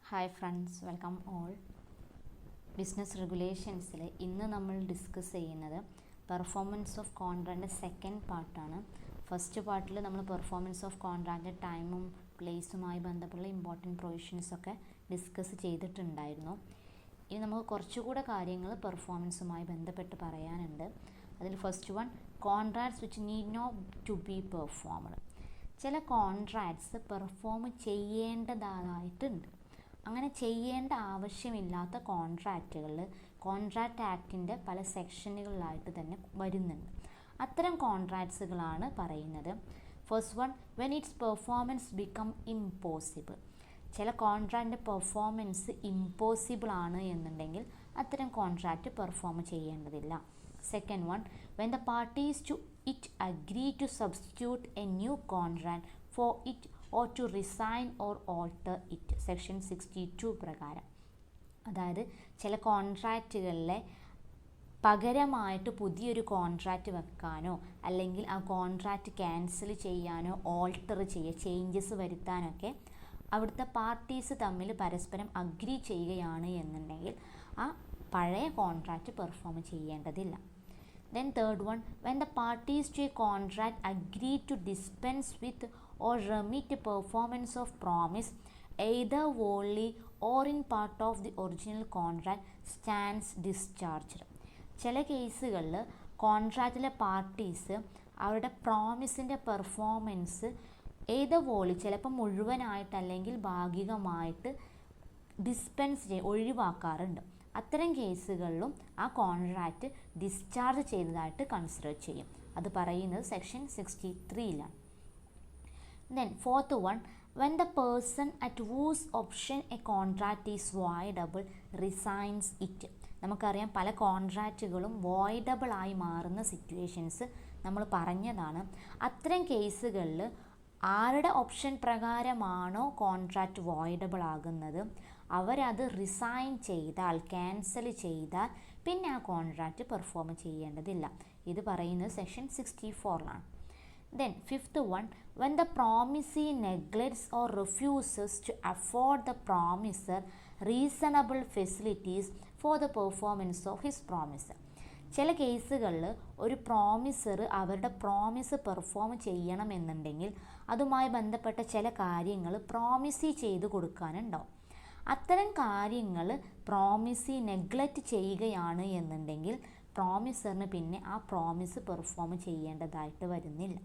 Hi friends, welcome all. Business റെഗുലേഷൻസിൽ ഇന്ന് നമ്മൾ ഡിസ്കസ് ചെയ്യുന്നത് പെർഫോമൻസ് ഓഫ് കോൺട്രാക്റ്റിൻ്റെ സെക്കൻഡ് പാർട്ടാണ്. ഫസ്റ്റ് പാർട്ടിൽ നമ്മൾ പെർഫോമൻസ് ഓഫ് കോൺട്രാക്റ്റിൻ്റെ ടൈമും പ്ലേസുമായി ബന്ധപ്പെട്ടുള്ള ഇമ്പോർട്ടൻറ്റ് പ്രൊവിഷൻസൊക്കെ ഡിസ്കസ് ചെയ്തിട്ടുണ്ടായിരുന്നു. ഇനി നമുക്ക് കുറച്ചുകൂടെ കാര്യങ്ങൾ പെർഫോമൻസുമായി ബന്ധപ്പെട്ട് പറയാനുണ്ട്. അതിൽ first one, contracts which need not to be performed. ചില കോൺട്രാക്ട്സ് പെർഫോം ചെയ്യേണ്ടതായിട്ടുണ്ട്. അങ്ങനെ ചെയ്യേണ്ട ആവശ്യമില്ലാത്ത കോൺട്രാക്റ്റുകൾ കോൺട്രാക്റ്റ് ആക്ടിൻ്റെ പല സെക്ഷനുകളിലായിട്ട് തന്നെ വരുന്നുണ്ട്. അത്തരം കോൺട്രാക്ട്സുകളാണ് പറയുന്നത്. First one, when its performance become impossible. ചില കോൺട്രാക്റ്റിൻ്റെ പെർഫോമൻസ് ഇമ്പോസിബിൾ ആണ് എന്നുണ്ടെങ്കിൽ അത്തരം കോൺട്രാക്റ്റ് പെർഫോം ചെയ്യേണ്ടതില്ല. Second one, when the parties to it agree to substitute a new contract for it or to resign or alter it, section 62 പ്രകാരം. അതായത് ചില കോൺട്രാക്റ്റുകളിലെ പകരമായിട്ട് പുതിയൊരു കോൺട്രാക്റ്റ് വെക്കാനോ അല്ലെങ്കിൽ ആ കോൺട്രാക്റ്റ് ക്യാൻസൽ ചെയ്യാനോ ഓൾട്ടർ ചേഞ്ചസ് വരുത്താനൊക്കെ അവിടുത്തെ പാർട്ടീസ് തമ്മിൽ പരസ്പരം അഗ്രി ചെയ്യുകയാണ് എന്നുണ്ടെങ്കിൽ ആ പഴയ കോൺട്രാക്റ്റ് പെർഫോം ചെയ്യേണ്ടതില്ല. Then third one, when the parties to a contract agree to dispense with or remit performance of promise either wholly or in part of the original contract stands discharged. ചില കേസുകളിൽ കോൺട്രാക്റ്റിലെ parties അവരുടെ പ്രോമിസിൻ്റെ performance volley ചിലപ്പോൾ മുഴുവനായിട്ട് അല്ലെങ്കിൽ ഭാഗികമായിട്ട് dispense ഒഴിവാക്കാറുണ്ട്. അത്തരം കേസുകളിലും ആ contract discharge ചെയ്തതായിട്ട് കൺസിഡർ ചെയ്യും. അത് പറയുന്നത് സെക്ഷൻ 63ലാണ്. Then fourth one, when the person at whose option a contract is voidable rescinds it. നമുക്കറിയാം പല കോൺട്രാക്റ്റുകളും വോയിഡബിൾ ആയി മാറുന്ന സിറ്റുവേഷൻസ് നമ്മൾ പറഞ്ഞതാണ്. അത്തരം കേസുകളിൽ ആരുടെ ഓപ്ഷൻ പ്രകാരമാണോ കോൺട്രാക്റ്റ് വോയിഡബിൾ ആകുന്നത് അവരത് റിസൈൻ ചെയ്താൽ, ക്യാൻസൽ ചെയ്താൽ പിന്നെ ആ കോൺട്രാക്റ്റ് പെർഫോം ചെയ്യേണ്ടതില്ല. ഇത് പറയുന്നത് സെക്ഷൻ 64ലാണ്. Then fifth one, when the promisee neglects or refuses to afford the promisor reasonable facilities for the performance of his promise. ചില കേസുകളിൽ ഒരു പ്രോമിസർ അവരുടെ പ്രോമിസ് പെർഫോം ചെയ്യണമെന്നുണ്ടെങ്കിൽ അതുമായി ബന്ധപ്പെട്ട ചില കാര്യങ്ങൾ പ്രോമിസി ചെയ്ത് കൊടുക്കാനുണ്ടാവും. അത്തരം കാര്യങ്ങൾ പ്രോമിസി നെഗ്ലക്റ്റ് ചെയ്യുകയാണ് എന്നുണ്ടെങ്കിൽ പ്രോമിസറിന് പിന്നെ ആ പ്രോമിസ് പെർഫോം ചെയ്യേണ്ടതായിട്ട് വരുന്നില്ല.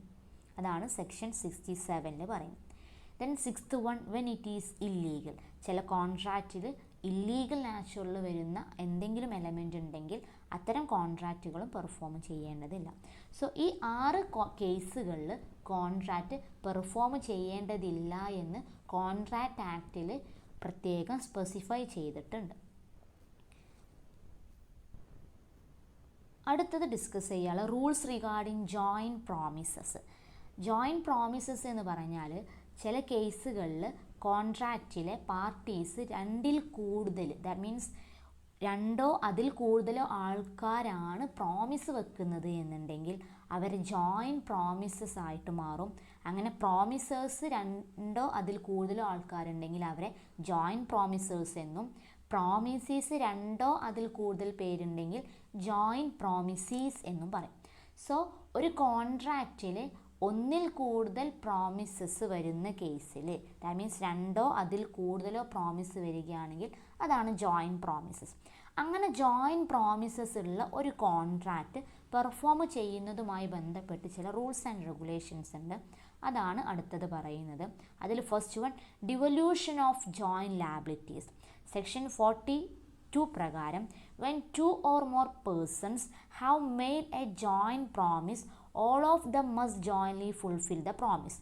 അതാണ് സെക്ഷൻ 67 പറയുന്നത്. Then sixth one, when it is illegal. ചില കോൺട്രാക്റ്റിൽ ഇല്ലീഗൽ നാച്ചുറൽ വരുന്ന എന്തെങ്കിലും എലമെൻ്റ് ഉണ്ടെങ്കിൽ അത്തരം കോൺട്രാക്റ്റുകളും പെർഫോം ചെയ്യേണ്ടതില്ല. സോ ഈ 6 കേസുകളിൽ കോൺട്രാക്റ്റ് പെർഫോം ചെയ്യേണ്ടതില്ല എന്ന് കോൺട്രാക്റ്റ് ആക്റ്റിൽ പ്രത്യേകം സ്പെസിഫൈ ചെയ്തിട്ടുണ്ട്. അടുത്തത് ഡിസ്കസ് ചെയ്യാനുള്ള rules regarding joint promises. Joint promises എന്ന് പറഞ്ഞാൽ ചില കേസുകളിൽ കോൺട്രാക്റ്റിലെ പാർട്ടീസ് രണ്ടിൽ കൂടുതൽ, ദാറ്റ് മീൻസ് രണ്ടോ അതിൽ കൂടുതലോ ആൾക്കാരാണ് പ്രോമിസ് വെക്കുന്നത് എന്നുണ്ടെങ്കിൽ അവർ ജോയിൻറ്റ് പ്രോമിസസ് ആയിട്ട് മാറും. അങ്ങനെ പ്രോമിസേഴ്സ് രണ്ടോ അതിൽ കൂടുതലോ ആൾക്കാരുണ്ടെങ്കിൽ അവരെ ജോയിൻറ്റ് പ്രോമിസേഴ്സ് എന്നും, പ്രോമിസീസ് രണ്ടോ അതിൽ കൂടുതൽ പേരുണ്ടെങ്കിൽ ജോയിൻറ്റ് പ്രോമിസീസ് എന്നും പറയും. സോ ഒരു കോൺട്രാക്റ്റിൽ ഒന്നിൽ കൂടുതൽ പ്രോമിസസ് വരുന്ന കേസിൽ, ദാറ്റ് മീൻസ് രണ്ടോ അതിൽ കൂടുതലോ പ്രോമിസ് വരികയാണെങ്കിൽ അതാണ് ജോയിൻറ്റ് പ്രോമിസസ്. അങ്ങനെ ജോയിൻറ്റ് പ്രോമിസസ് ഉള്ള ഒരു കോൺട്രാക്റ്റ് പെർഫോം ചെയ്യുന്നതുമായി ബന്ധപ്പെട്ട് ചില റൂൾസ് ആൻഡ് റെഗുലേഷൻസ് ഉണ്ട്. അതാണ് അടുത്തത് പറയുന്നത്. അതിൽ first one, ഡിവല്യൂഷൻ of joint liabilities. Section 42 പ്രകാരം when 2 or more persons have made a joint promise, all of them must jointly fulfill the promise.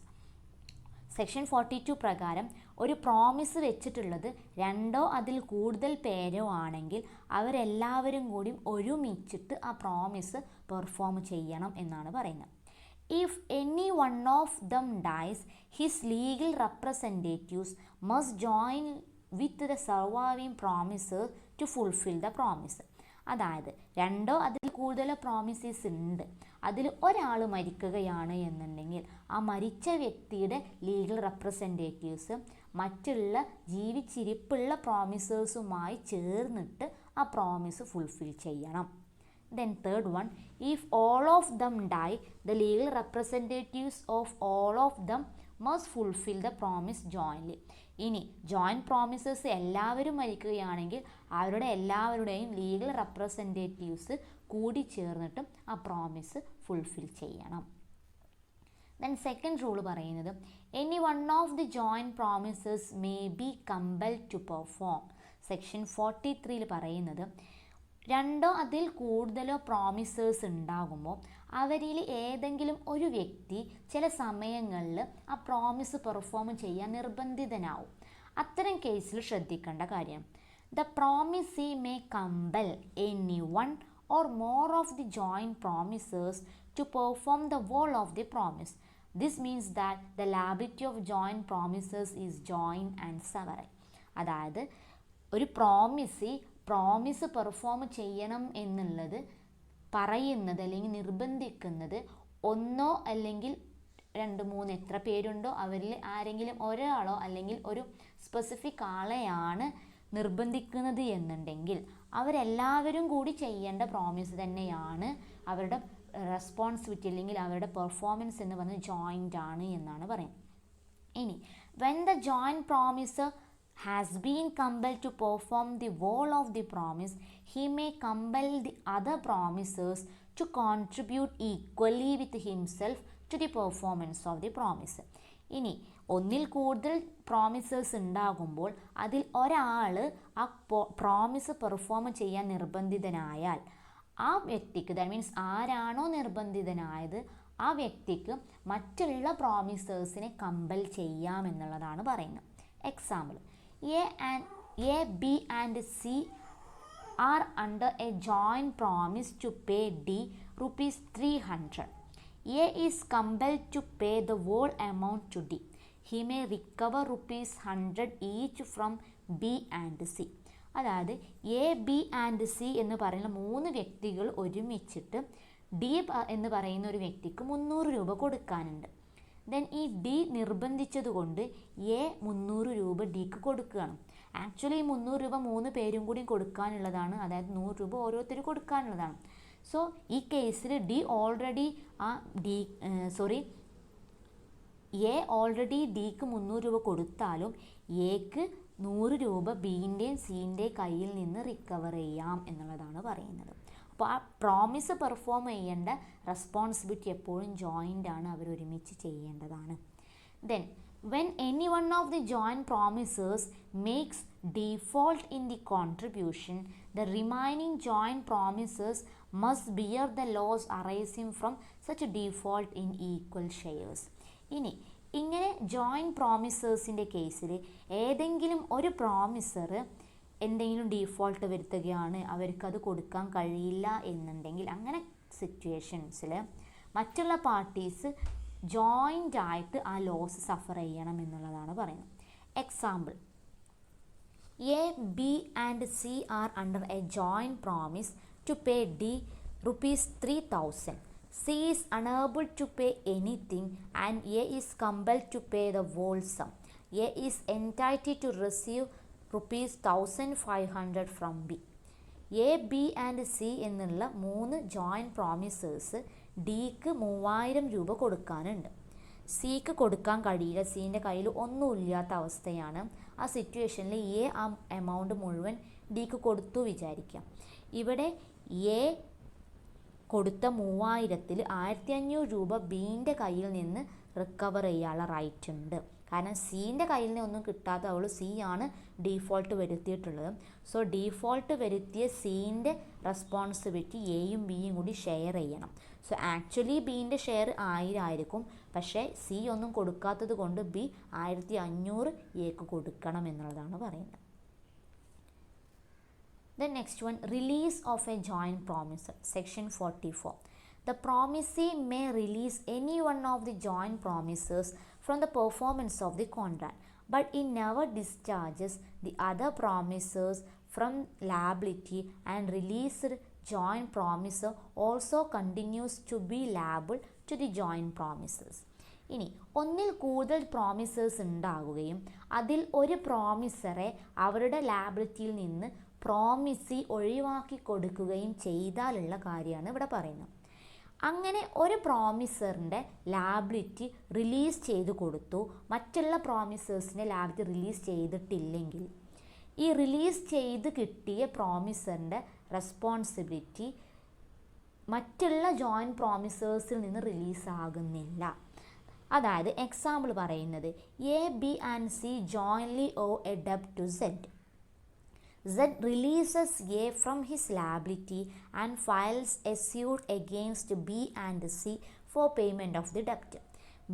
Section 42 പ്രകാരം ഒരു പ്രോമിസ് വെച്ചിട്ടുള്ളത് രണ്ടോ അതിൽ കൂടുതൽ പേരോ ആണെങ്കിൽ അവരെല്ലാവരും കൂടി ഒരുമിച്ചിട്ട് ആ പ്രോമിസ് പെർഫോം ചെയ്യണം എന്നാണ് പറയുന്നത്. If any one of them dies his legal representatives must join with the surviving promisor to fulfil the promise. അതായത് രണ്ടോ അതിൽ കൂടുതലോ പ്രോമിസസ് ഉണ്ട്, അതിൽ ഒരാൾ മരിക്കുകയാണ് എന്നുണ്ടെങ്കിൽ ആ മരിച്ച വ്യക്തിയുടെ ലീഗൽ റെപ്രസെൻറ്റേറ്റീവ്സ് മറ്റുള്ള ജീവിച്ചിരിപ്പുള്ള പ്രോമിസേഴ്സുമായി ചേർന്നിട്ട് ആ പ്രോമിസ് ഫുൾഫിൽ ചെയ്യണം. Then third one, if all of them die, the legal representatives of all of them must fulfill the promise jointly. ഇനി ജോയിൻറ്റ് പ്രോമിസസ് എല്ലാവരും മരിക്കുകയാണെങ്കിൽ അവരുടെ എല്ലാവരുടെയും ലീഗൽ റെപ്രസെൻറ്റേറ്റീവ്സ് കൂടി ചേർന്നിട്ടും ആ പ്രോമിസ് ഫുൾഫിൽ ചെയ്യണം. ദെൻ സെക്കൻഡ് റൂൾ പറയുന്നത് any one of the joint promises may be compelled to perform. Section 43 പറയുന്നത് രണ്ടോ അതിൽ കൂടുതലോ പ്രോമിസേഴ്സ് ഉണ്ടാകുമ്പോൾ അവരിൽ ഏതെങ്കിലും ഒരു വ്യക്തി ചില സമയങ്ങളിൽ ആ പ്രോമിസ് പെർഫോം ചെയ്യാൻ നിർബന്ധിതനാവും. അത്തരം കേസിൽ ശ്രദ്ധിക്കേണ്ട കാര്യം, the promisee may compel any one or more of the joint promisors to perform the whole of the promise. This means that the liability of joint promisors is joint and several. അതായത് ഒരു promise perform ചെയ്യണം എന്നുള്ളത് പറയുന്നത് അല്ലെങ്കിൽ നിർബന്ധിക്കുന്നത് ഒന്നോ അല്ലെങ്കിൽ 2-3 എത്ര പേരുണ്ടോ അവരിൽ ആരെങ്കിലും ഒരാളോ അല്ലെങ്കിൽ ഒരു സ്പെസിഫിക് ആളെയാണ് നിർബന്ധിക്കുന്നത് എന്നുണ്ടെങ്കിൽ അവരെല്ലാവരും കൂടി ചെയ്യേണ്ട പ്രോമിസ് തന്നെയാണ് അവരുടെ റെസ്പോൺസിബിലിറ്റി അല്ലെങ്കിൽ അവരുടെ പെർഫോമൻസ് എന്ന് പറഞ്ഞ് ജോയിൻ്റ് ആണ് എന്നാണ് പറയുന്നത്. ഇനി when the joint promisor has been compelled to perform the whole of the promise, he may compel the other promisers to contribute equally with himself to the performance of the promise. ഇനി ഒന്നിൽ കൂടുതൽ പ്രോമിസേഴ്സ് ഉണ്ടാകുമ്പോൾ അതിൽ ഒരാൾ ആ promise perform ചെയ്യാൻ നിർബന്ധിതനായാൽ ആ വ്യക്തിക്ക്, ദാറ്റ് മീൻസ് ആരാണോ നിർബന്ധിതനായത് ആ വ്യക്തിക്ക് മറ്റുള്ള പ്രോമിസേഴ്സിനെ കമ്പൽ ചെയ്യാമെന്നുള്ളതാണ് പറയുന്നത്. Example, A, B and C are under a joint promise to pay D rupees 300. A is compelled to pay the whole amount to D. He may recover rupees 100 each from B and C. അതായത് A, B and C എന്ന് പറയുന്ന 3 വ്യക്തികൾ ഒരുമിച്ചിട്ട് D എന്ന് പറയുന്ന ഒരു വ്യക്തിക്ക് 300 രൂപ കൊടുക്കാനുണ്ട്. ദെൻ ഈ ഡി നിർബന്ധിച്ചതുകൊണ്ട് എ 300 രൂപ ഡിക്ക് കൊടുക്കുകയാണ്. ആക്ച്വലി ഈ 300 രൂപ 3 പേരും കൂടി കൊടുക്കാനുള്ളതാണ്, അതായത് 100 രൂപ ഓരോരുത്തർ കൊടുക്കാനുള്ളതാണ്. സോ ഈ കേസിൽ എ ഓൾറെഡി ഡിക്ക് 300 രൂപ കൊടുത്താലും എക്ക് 100 രൂപ ബിൻ്റെയും സിൻ്റെയും കയ്യിൽ നിന്ന് റിക്കവർ ചെയ്യാം എന്നുള്ളതാണ് പറയുന്നത്. അപ്പോൾ ആ പ്രോമിസ് പെർഫോം ചെയ്യേണ്ട റെസ്പോൺസിബിലിറ്റി എപ്പോഴും ജോയിൻ്റ് ആണ്, അവർ ഒരുമിച്ച് ചെയ്യേണ്ടതാണ്. Then when any one of the joint promisors makes default in the contribution, the remaining joint promisers must bear the loss arising from such default in equal shares. ഇങ്ങനെ joint പ്രോമിസേഴ്സിൻ്റെ കേസിൽ ഏതെങ്കിലും ഒരു promisor എന്തെങ്കിലും default വരുത്തുകയാണ്, അവർക്കത് കൊടുക്കാൻ കഴിയില്ല എന്നുണ്ടെങ്കിൽ അങ്ങനെ സിറ്റുവേഷൻസിൽ മറ്റുള്ള പാർട്ടീസ് ജോയിൻ്റ് ആയിട്ട് ആ ലോസ് സഫർ ചെയ്യണം എന്നുള്ളതാണ് പറയുന്നത്. Example, A, B and C are under a joint promise to pay D rupees 3,000. C is unable to pay anything and A is compelled to pay the whole sum. A is entitled to receive rupees 1,500 from B. A, B and C എന്നുള്ള 3 joint പ്രോമിസേഴ്സ് ഡിക്ക് 3000 രൂപ കൊടുക്കാനുണ്ട്. സിക്ക് കൊടുക്കാൻ കഴിയില്ല, സീൻ്റെ കയ്യിൽ ഒന്നുമില്ലാത്ത അവസ്ഥയാണ്. ആ സിറ്റുവേഷനിൽ എ ആ എമൗണ്ട് മുഴുവൻ ഡിക്ക് കൊടുത്തു വിചാരിക്കാം. ഇവിടെ എ കൊടുത്ത 3000-ൽ 1500 രൂപ ബീൻ്റെ കയ്യിൽ നിന്ന് റിക്കവർ ചെയ്യാനുള്ള റൈറ്റ് ഉണ്ട്. കാരണം സീൻ്റെ കയ്യിൽ നിന്ന് ഒന്നും കിട്ടാത്ത അവൾ സി ആണ് ഡീഫോൾട്ട് വരുത്തിയിട്ടുള്ളത്. സോ ഡീഫോൾട്ട് വരുത്തിയ സീൻ്റെ റെസ്പോൺസിബിലിറ്റി എയും ബിയും കൂടി ഷെയർ ചെയ്യണം. സോ ആക്ച്വലി ബീൻ്റെ ഷെയർ 1000 ആയിരിക്കും, പക്ഷേ സി ഒന്നും കൊടുക്കാത്തത് കൊണ്ട് ബി 1500 എക്ക് കൊടുക്കണം എന്നുള്ളതാണ് പറയുന്നത്. The next one, release of a joint promise. Section 44. The promisee may release any one of the joint promisers from the performance of the contract, but he never discharges the other promisers from liability, and released joint promiser also continues to be liable to the joint promisers. ഇനി ഒന്നിൽ കൂടുതൽ പ്രോമിസേഴ്സ് ഉണ്ടാകുകയും അതിൽ ഒരു പ്രോമിസറെ അവരുടെ ലാബിലിറ്റിയിൽ നിന്ന് promisee ഒഴിവാക്കി കൊടുക്കുകയും ചെയ്താലുള്ള കാര്യമാണ് ഇവിടെ പറയുന്നത്. അങ്ങനെ ഒരു പ്രോമിസറിൻ്റെ ലാബിലിറ്റി റിലീസ് ചെയ്ത് കൊടുത്തു, മറ്റുള്ള പ്രോമിസേഴ്സിൻ്റെ ലാബിലിറ്റി റിലീസ് ചെയ്തിട്ടില്ലെങ്കിൽ ഈ റിലീസ് ചെയ്ത് കിട്ടിയ പ്രോമിസറിൻ്റെ റെസ്പോൺസിബിലിറ്റി മറ്റുള്ള ജോയിൻറ്റ് പ്രോമിസേഴ്സിൽ നിന്ന് റിലീസാകുന്നില്ല. അതായത് എക്സാമ്പിൾ പറയുന്നത് A B and C jointly owe a ഡെബ്റ്റ് to Z. Z releases A from his liability and files a suit against B and C for payment of the debt.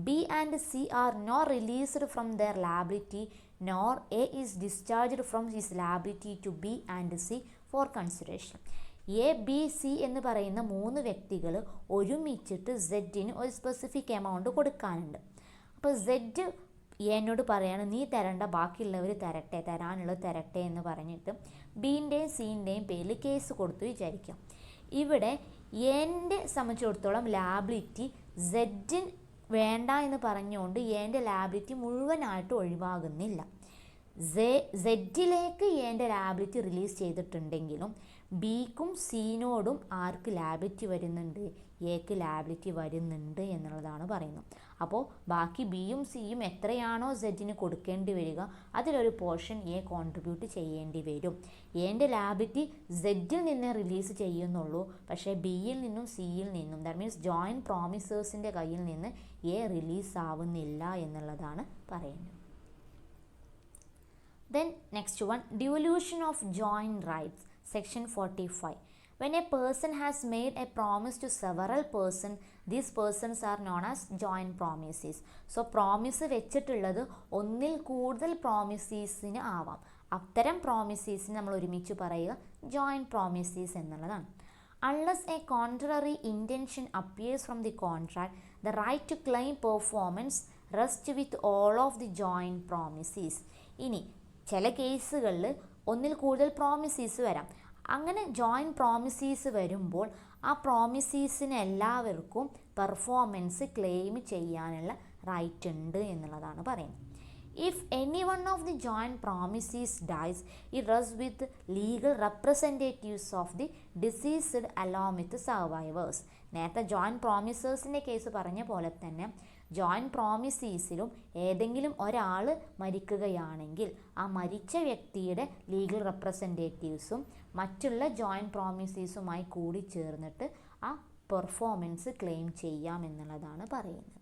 B and C are not released from their liability, nor A is discharged from his liability to B and C for consideration. A B C എന്ന് പറയുന്ന 3 വ്യക്തികൾ ഒരുമിച്ചിട്ട് സെഡിന് ഒരു specific amount കൊടുക്കാനുണ്ട്. അപ്പോൾ Z എന്നോട് പറയാണ് നീ തരേണ്ട, ബാക്കിയുള്ളവർ തരട്ടെ, തരാനുള്ളത് തരട്ടെ എന്ന് പറഞ്ഞിട്ട് ബീൻ്റെയും സീൻ്റെയും പേരിൽ കേസ് കൊടുത്തു വിചാരിക്കാം. ഇവിടെ എൻ്റെ സംബന്ധിച്ചിടത്തോളം ലാബിലിറ്റി സെഡിന് വേണ്ട എന്ന് പറഞ്ഞുകൊണ്ട് എൻ്റെ ലാബിലിറ്റി മുഴുവനായിട്ട് ഒഴിവാകുന്നില്ല. സെഡിലേക്ക് എൻ്റെ ലാബിലിറ്റി റിലീസ് ചെയ്തിട്ടുണ്ടെങ്കിലും ബിക്കും സീനോടും ആർക്ക് ലാബിലിറ്റി വരുന്നുണ്ട്, എക്ക് ലാബിലിറ്റി വരുന്നുണ്ട് എന്നുള്ളതാണ് പറയുന്നത്. അപ്പോൾ ബാക്കി ബിയും സിയും എത്രയാണോ സെഡിന് കൊടുക്കേണ്ടി വരിക അതിലൊരു പോർഷൻ എ കോൺട്രിബ്യൂട്ട് ചെയ്യേണ്ടി വരും. എൻ്റെ ലാബിലിറ്റി സെഡിൽ നിന്ന് റിലീസ് ചെയ്യുന്നുള്ളൂ, പക്ഷേ ബിയിൽ നിന്നും സിയിൽ നിന്നും, ദാറ്റ് മീൻസ് ജോയിൻറ്റ് പ്രോമിസേഴ്സിൻ്റെ കയ്യിൽ നിന്ന് എ റിലീസ് ആവുന്നില്ല എന്നുള്ളതാണ് പറയുന്നത്. Then next one, devolution of joint rights, section 45. When a person has made a promise to several persons, these persons are known as joint promises. So promise വെച്ചിട്ടുള്ളത് ഒന്നിൽ കൂടുതൽ പ്രോമിസീസിന് ആവാം. അത്തരം പ്രോമിസീസിന് നമ്മൾ ഒരുമിച്ച് പറയുക joint promises എന്നുള്ളതാണ്. Unless a contrary intention appears from the contract, the right to claim performance rests with all of the joint promises. ഇനി ചില കേസുകളിൽ ഒന്നിൽ കൂടുതൽ പ്രോമിസീസ് വരാം. അങ്ങനെ ജോയിൻറ്റ് പ്രോമിസീസ് വരുമ്പോൾ ആ പ്രോമിസീസിന് എല്ലാവർക്കും പെർഫോമൻസ് ക്ലെയിം ചെയ്യാനുള്ള റൈറ്റ് ഉണ്ട് എന്നുള്ളതാണ് പറയുന്നത്. If any one of the joint promisees dies it rests with legal representatives of the deceased along with survivors. നേരത്തെ ജോയിൻറ്റ് പ്രോമിസേഴ്സിൻ്റെ കേസ് പറഞ്ഞ പോലെ തന്നെ ജോയിൻറ്റ് പ്രോമിസീസിലും ഏതെങ്കിലും ഒരാൾ മരിക്കുകയാണെങ്കിൽ ആ മരിച്ച വ്യക്തിയുടെ ലീഗൽ റെപ്രസെൻറ്റേറ്റീവ്സും മറ്റുള്ള ജോയിൻറ്റ് പ്രോമിസീസുമായി കൂടി ചേർന്നിട്ട് ആ പെർഫോമൻസ് ക്ലെയിം ചെയ്യാം എന്നുള്ളതാണ് പറയുന്നത്.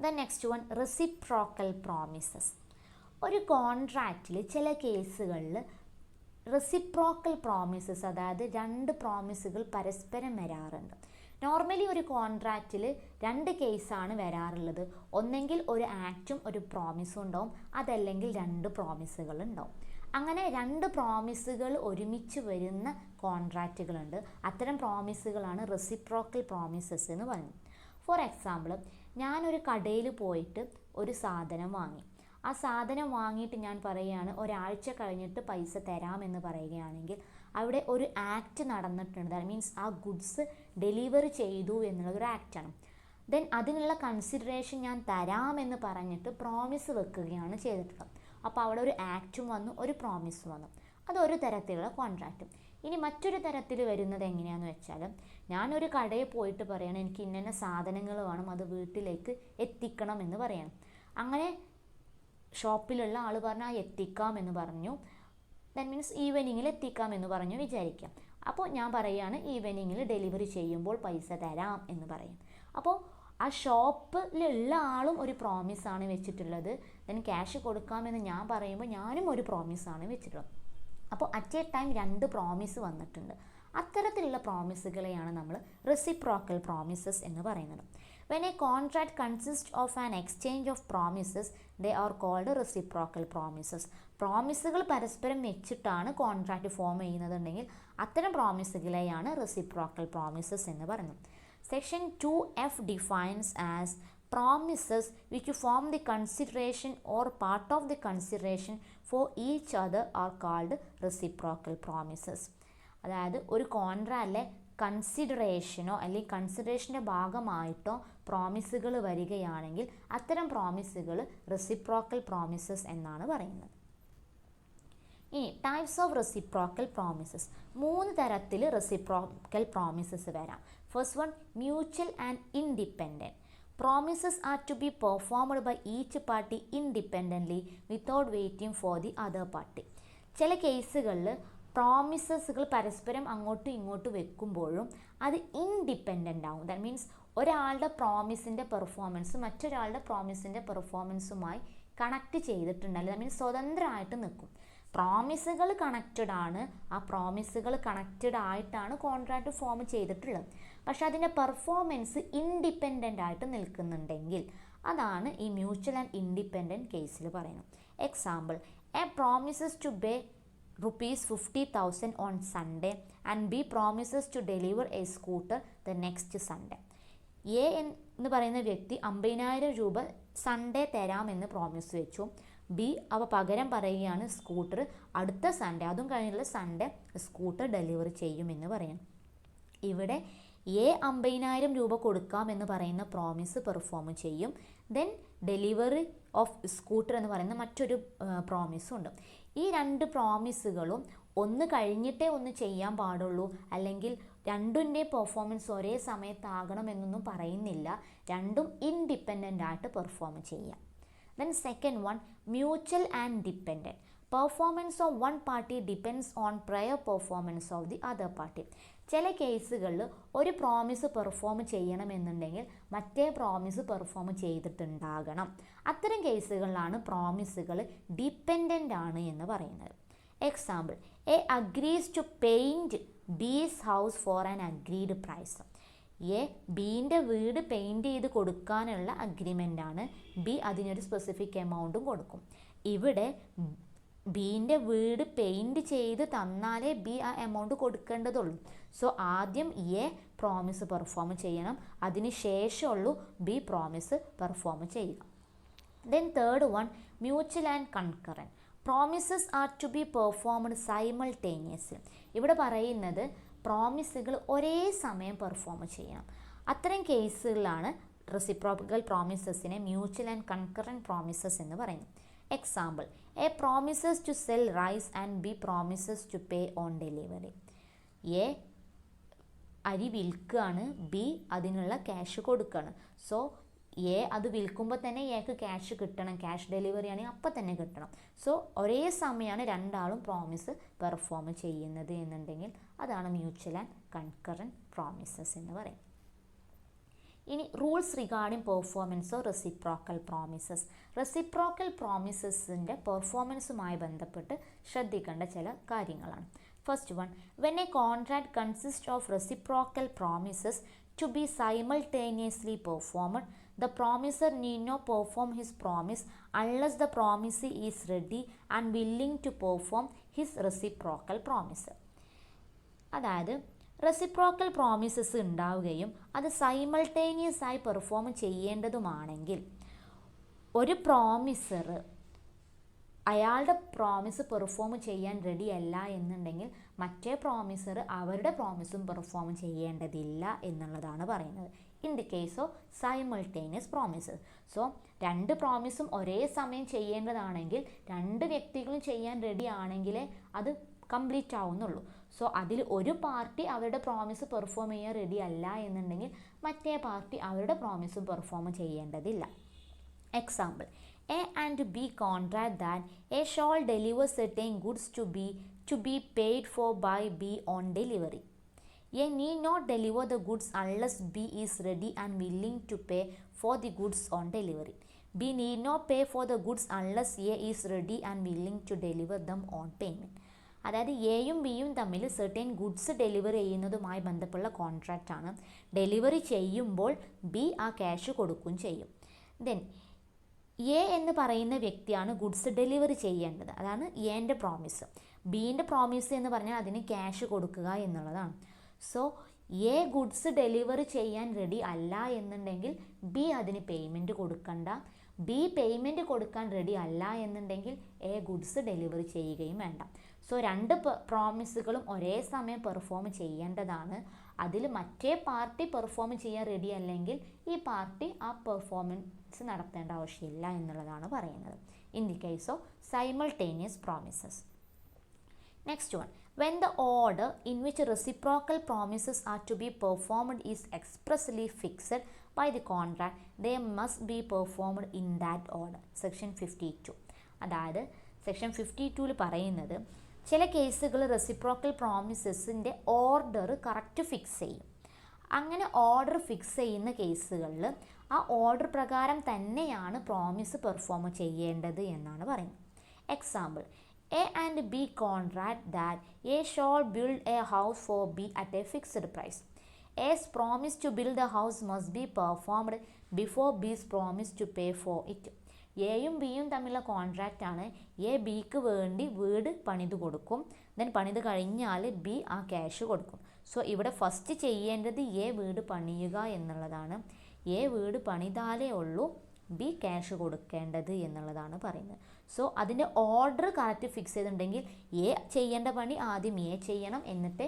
The next one, reciprocal promises. ഒരു കോൺട്രാക്റ്റിൽ ചില കേസുകളിൽ റെസിപ്രോക്കൽ പ്രോമിസസ്, അതായത് 2 പ്രോമിസുകൾ പരസ്പരം വരാറുണ്ട്. നോർമലി ഒരു കോൺട്രാക്റ്റിൽ 2 കേസാണ് വരാറുള്ളത്. ഒന്നെങ്കിൽ ഒരു ആക്റ്റും ഒരു പ്രോമിസും ഉണ്ടാവും, അതല്ലെങ്കിൽ 2 പ്രോമിസുകൾ ഉണ്ടാവും. അങ്ങനെ 2 പ്രോമിസുകൾ ഒരുമിച്ച് വരുന്ന കോൺട്രാക്റ്റുകളുണ്ട്. അത്തരം പ്രോമിസുകളാണ് റെസിപ്രോക്കൽ പ്രോമിസസ് എന്ന് പറയുന്നത്. ഫോർ എക്സാമ്പിൾ, ഞാനൊരു കടയിൽ പോയിട്ട് ഒരു സാധനം വാങ്ങി. ആ സാധനം വാങ്ങിയിട്ട് ഞാൻ പറയുകയാണ് ഒരാഴ്ച കഴിഞ്ഞിട്ട് പൈസ തരാമെന്ന് പറയുകയാണെങ്കിൽ അവിടെ ഒരു ആക്റ്റ് നടന്നിട്ടുണ്ട്. ദാറ്റ് മീൻസ് ആ ഗുഡ്സ് ഡെലിവറി ചെയ്തു എന്നുള്ളതൊരു ആക്റ്റാണ്. ദെൻ അതിനുള്ള കൺസിഡറേഷൻ ഞാൻ തരാമെന്ന് പറഞ്ഞിട്ട് പ്രോമിസ് വെക്കുകയാണ് ചെയ്തിട്ടുള്ളത്. അപ്പോൾ അവിടെ ഒരു ആക്റ്റും വന്നു, ഒരു പ്രോമിസും വന്നു. അതൊരു തരത്തിലുള്ള കോൺട്രാക്റ്റും. ഇനി മറ്റൊരു തരത്തിൽ വരുന്നത് എങ്ങനെയാണെന്ന് വെച്ചാൽ, ഞാനൊരു കടയിൽ പോയിട്ട് പറയണം എനിക്ക് ഇന്ന സാധനങ്ങൾ വേണം, അത് വീട്ടിലേക്ക് എത്തിക്കണം എന്ന് പറയണം. അങ്ങനെ ഷോപ്പിലുള്ള ആൾ പറഞ്ഞാൽ എത്തിക്കാം എന്ന് പറഞ്ഞു. ദാറ്റ് മീൻസ് ഈവനിങ്ങിൽ എത്തിക്കാം എന്ന് പറഞ്ഞു വിചാരിക്കാം. അപ്പോൾ ഞാൻ പറയുകയാണ് ഈവനിങ്ങിൽ ഡെലിവറി ചെയ്യുമ്പോൾ പൈസ തരാം എന്ന് പറയും. അപ്പോൾ ആ ഷോപ്പിലുള്ള ആളും ഒരു പ്രോമിസാണ് വെച്ചിട്ടുള്ളത്. ദെൻ ക്യാഷ് കൊടുക്കാമെന്ന് ഞാൻ പറയുമ്പോൾ ഞാനും ഒരു പ്രോമിസാണ് വെച്ചിട്ടുള്ളത്. അപ്പോൾ അറ്റ് എ ടൈം 2 പ്രോമിസ് വന്നിട്ടുണ്ട്. അത്തരത്തിലുള്ള പ്രോമിസുകളെയാണ് നമ്മൾ റെസിപ്രോക്കൽ പ്രോമിസസ് എന്ന് പറയുന്നത്. When a contract consists of an exchange of promises, they are called reciprocal promises. പ്രോമിസുകൾ പരസ്പരം വെച്ചിട്ടാണ് കോൺട്രാക്റ്റ് ഫോം ചെയ്യുന്നതുണ്ടെങ്കിൽ അത്തരം പ്രോമിസുകളെയാണ് റെസിപ്രോക്കൽ പ്രോമിസസ് എന്ന് പറയുന്നത്. Section 2F defines as promises which form the consideration or part of the consideration for each other are called reciprocal promises. അതായത് ഒരു കോൺട്രാക്റ്റിലെ കൺസിഡറേഷനോ അല്ലെങ്കിൽ കൺസിഡറേഷൻ്റെ ഭാഗമായിട്ടോ പ്രോമിസുകൾ വരികയാണെങ്കിൽ അത്തരം പ്രോമിസുകൾ റെസിപ്രോക്കൽ പ്രോമിസസ് എന്നാണ് പറയുന്നത്. ഇനി ടൈപ്സ് ഓഫ് റെസിപ്രോക്കൽ പ്രോമിസസ്. 3 തരത്തിൽ റെസിപ്രോക്കൽ പ്രോമിസസ് വരാം. First one, mutual and independent. Promises are to be performed by each party independently without waiting for the other party. ചില കേസുകളിൽ പ്രോമിസസുകൾ പരസ്പരം അങ്ങോട്ടും ഇങ്ങോട്ടും വെക്കുമ്പോഴും അത് ഇൻഡിപെൻഡൻ്റ് ആവും. ദാറ്റ് മീൻസ് ഒരാളുടെ പ്രോമിസിൻ്റെ പെർഫോമൻസ് മറ്റൊരാളുടെ പ്രോമിസിൻ്റെ പെർഫോമൻസുമായി കണക്ട് ചെയ്തിട്ടുണ്ടല്ലോ. ദാറ്റ് മീൻസ് സ്വതന്ത്രമായിട്ട് നിൽക്കും. പ്രോമിസുകൾ കണക്റ്റഡ് ആണ്, ആ പ്രോമിസുകൾ കണക്റ്റഡ് ആയിട്ടാണ് കോൺട്രാക്റ്റ് ഫോം ചെയ്തിട്ടുള്ളത്. പക്ഷെ അതിൻ്റെ പെർഫോമൻസ് ഇൻഡിപെൻഡൻ്റ് ആയിട്ട് നിൽക്കുന്നുണ്ടെങ്കിൽ അതാണ് ഈ മ്യൂച്വൽ ആൻഡ് ഇൻഡിപെൻഡൻറ്റ് കേസിൽ പറയുന്നത്. Example, A promises to pay ₹50,000 on Sunday and B promises to deliver a scooter the next Sunday. A എന്ന് പറയുന്ന വ്യക്തി 50,000 രൂപ സൺഡേ തരാമെന്ന് പ്രോമിസ് വെച്ചു. ബി അവ പകരം പറയുകയാണ് സ്കൂട്ടർ അടുത്ത സൺഡേ, അതും കഴിഞ്ഞുള്ള സൺഡേ സ്കൂട്ടർ ഡെലിവറി ചെയ്യുമെന്ന് പറയാം. ഇവിടെ എ 50,000 രൂപ കൊടുക്കാമെന്ന് പറയുന്ന പ്രോമിസ് പെർഫോം ചെയ്യും. ദെൻ ഡെലിവറി ഓഫ് സ്കൂട്ടർ എന്ന് പറയുന്ന മറ്റൊരു പ്രോമിസും ഉണ്ട്. ഈ 2 പ്രോമിസുകളും ഒന്ന് കഴിഞ്ഞിട്ടേ ഒന്ന് ചെയ്യാൻ പാടുള്ളൂ, അല്ലെങ്കിൽ രണ്ടിൻ്റെ പെർഫോമൻസ് ഒരേ സമയത്താകണമെന്നൊന്നും പറയുന്നില്ല. രണ്ടും ഇൻഡിപെൻഡൻ്റ് ആയിട്ട് പെർഫോം ചെയ്യാം. Then second one, mutual and dependent. Performance of one party depends on prior performance of the other party. ചില കേസുകളിൽ ഒരു പ്രോമിസ് പെർഫോം ചെയ്യണമെന്നുണ്ടെങ്കിൽ മറ്റേ പ്രോമിസ് പെർഫോം ചെയ്തിട്ടുണ്ടാകണം. അത്തരം കേസുകളിലാണ് പ്രോമിസുകൾ ഡിപ്പെൻഡൻ്റ് ആണ് എന്ന് പറയുന്നത്. Example, A agrees to paint B's house for an agreed price. A ബീൻ്റെ വീട് പെയിൻറ്റ് ചെയ്ത് കൊടുക്കാനുള്ള അഗ്രിമെൻ്റാണ്. ബി അതിനൊരു സ്പെസിഫിക് എമൗണ്ടും കൊടുക്കും. ഇവിടെ ബീൻ്റെ വീട് പെയിൻറ്റ് ചെയ്ത് തന്നാലേ ബി ആ എമൗണ്ട് കൊടുക്കേണ്ടതുള്ളൂ. സോ ആദ്യം എ പ്രോമിസ് പെർഫോം ചെയ്യണം, അതിന് ശേഷമുള്ളൂ ബി പ്രോമിസ് പെർഫോം ചെയ്യുക. Then third one, mutual and concurrent. Promises are to be performed simultaneously. ഇവിടെ പറയുന്നത് പ്രോമിസുകൾ ഒരേ സമയം പെർഫോം ചെയ്യണം. അത്തരം കേസുകളിലാണ് റെസിപ്രോക്കൽ പ്രോമിസസിനെ മ്യൂച്വൽ ആൻഡ് കൺകറൻറ്റ് പ്രോമിസസ് എന്ന് പറയുന്നത്. Example, A promises to sell rice and B promises to pay on delivery. A അരി വിൽക്കുകയാണ്, ബി അതിനുള്ള ക്യാഷ് കൊടുക്കുകയാണ്. സോ എ അത് വിൽക്കുമ്പോൾ തന്നെ എക്ക് ക്യാഷ് കിട്ടണം, ക്യാഷ് ഡെലിവറി ആണെങ്കിൽ അപ്പം തന്നെ കിട്ടണം. സോ ഒരേ സമയമാണ് രണ്ടാളും പ്രോമിസ് പെർഫോം ചെയ്യുന്നത് എന്നുണ്ടെങ്കിൽ അതാണ് മ്യൂച്വൽ ആൻഡ് കൺകറൻറ്റ് പ്രോമിസസ് എന്ന് പറയും. ഇനി rules regarding performance of reciprocal promises. Reciprocal പ്രോമിസസിൻ്റെ പെർഫോമൻസുമായി ബന്ധപ്പെട്ട് ശ്രദ്ധിക്കേണ്ട ചില കാര്യങ്ങളാണ്. First one, when a contract consist of reciprocal promises to be simultaneously performed, the promiser need not perform his promise unless the promisee is ready and willing to perform his reciprocal promise. അതായത് reciprocal promises ഉണ്ടാവുകയും അത് simultaneous ആയി perform ചെയ്യേണ്ടതുമാണെങ്കിൽ ഒരു promisor അയാളുടെ promise perform ചെയ്യാൻ ready അല്ല എന്നുണ്ടെങ്കിൽ മറ്റേ പ്രോമിസർ അവരുടെ പ്രോമിസും പെർഫോം ചെയ്യേണ്ടതില്ല എന്നുള്ളതാണ് പറയുന്നത്. In the case of simultaneous promises. So 2 പ്രോമിസും ഒരേ സമയം ചെയ്യേണ്ടതാണെങ്കിൽ 2 വ്യക്തികളും ചെയ്യാൻ റെഡി ആണെങ്കിലേ അത് കംപ്ലീറ്റ് ആവുന്നുള്ളൂ. സോ അതിൽ ഒരു പാർട്ടി അവരുടെ പ്രോമിസ് പെർഫോം ചെയ്യാൻ റെഡി അല്ല എന്നുണ്ടെങ്കിൽ മറ്റേ പാർട്ടി അവരുടെ പ്രോമിസും പെർഫോം ചെയ്യേണ്ടതില്ല. Example, A and B contract that A shall deliver certain goods to be paid for by B on delivery. A need not deliver the goods unless B is ready and willing to pay for the goods on delivery. B need not pay for the goods unless A is ready and willing to deliver them on payment. അതായത് എയും ബിയും തമ്മിൽ certain goods delivery ചെയ്യുന്നതുമായി ബന്ധപ്പെട്ട contract ആണ്. Delivery ചെയ്യുമ്പോൾ B ആ cash കൊടുക്കുകയും ചെയ്യും. ദെൻ എ എന്ന് പറയുന്ന വ്യക്തിയാണ് ഗുഡ്സ് ഡെലിവറി ചെയ്യേണ്ടത്. അതാണ് എൻ്റെ പ്രോമിസ്. ബീൻ്റെ പ്രോമിസ് എന്ന് പറഞ്ഞാൽ അതിന് ക്യാഷ് കൊടുക്കുക എന്നുള്ളതാണ്. സോ എ ഗുഡ്സ് ഡെലിവറി ചെയ്യാൻ റെഡി അല്ല എന്നുണ്ടെങ്കിൽ ബി അതിന് പേയ്മെൻറ്റ് കൊടുക്കണ്ട. ബി പേയ്മെൻറ്റ് കൊടുക്കാൻ റെഡി അല്ല എന്നുണ്ടെങ്കിൽ എ ഗുഡ്സ് ഡെലിവറി ചെയ്യുകയും വേണ്ട. സോ രണ്ട് പ്രോമിസുകളും ഒരേ സമയം പെർഫോം ചെയ്യേണ്ടതാണ്. അതിൽ മറ്റേ പാർട്ടി പെർഫോം ചെയ്യാൻ റെഡി അല്ലെങ്കിൽ ഈ പാർട്ടി ആ പെർഫോമൻസ് നടത്തേണ്ട ആവശ്യമില്ല എന്നുള്ളതാണ് പറയുന്നത്. In the case of simultaneous promises. Next one, when the order in which reciprocal promises are to be performed is expressly fixed by the contract, they must be performed in that order. Section 52. അതായത് section 52-ൽ പറയുന്നത് ചില കേസുകൾ reciprocal പ്രോമിസസിൻ്റെ order correct fix ചെയ്യും. അങ്ങനെ order fix ചെയ്യുന്ന കേസുകളിൽ ആ order പ്രകാരം തന്നെയാണ് പ്രോമിസ് പെർഫോം ചെയ്യേണ്ടത് എന്നാണ് പറയുന്നത്. Example, A and B contract that A shall build a house for B at a fixed price. A's promise to build the house must be performed before B's promise to pay for it. എയും ബിയും തമ്മിലുള്ള contract ആണ്. A ബിക്ക് വേണ്ടി വീട് പണിത് കൊടുക്കും. Then പണിത് കഴിഞ്ഞാൽ ബി ആ ക്യാഷ് കൊടുക്കും. സോ ഇവിടെ ഫസ്റ്റ് ചെയ്യേണ്ടത് എ വീട് പണിയുക എന്നുള്ളതാണ്. എ വീട് പണിതാലേ ഉള്ളൂ ബി ക്യാഷ് കൊടുക്കേണ്ടത് എന്നുള്ളതാണ് പറയുന്നത്. സോ അതിൻ്റെ ഓർഡർ കറക്റ്റ് ഫിക്സ് ചെയ്തിട്ടുണ്ടെങ്കിൽ എ ചെയ്യേണ്ട പണി ആദ്യം എ ചെയ്യണം, എന്നിട്ട്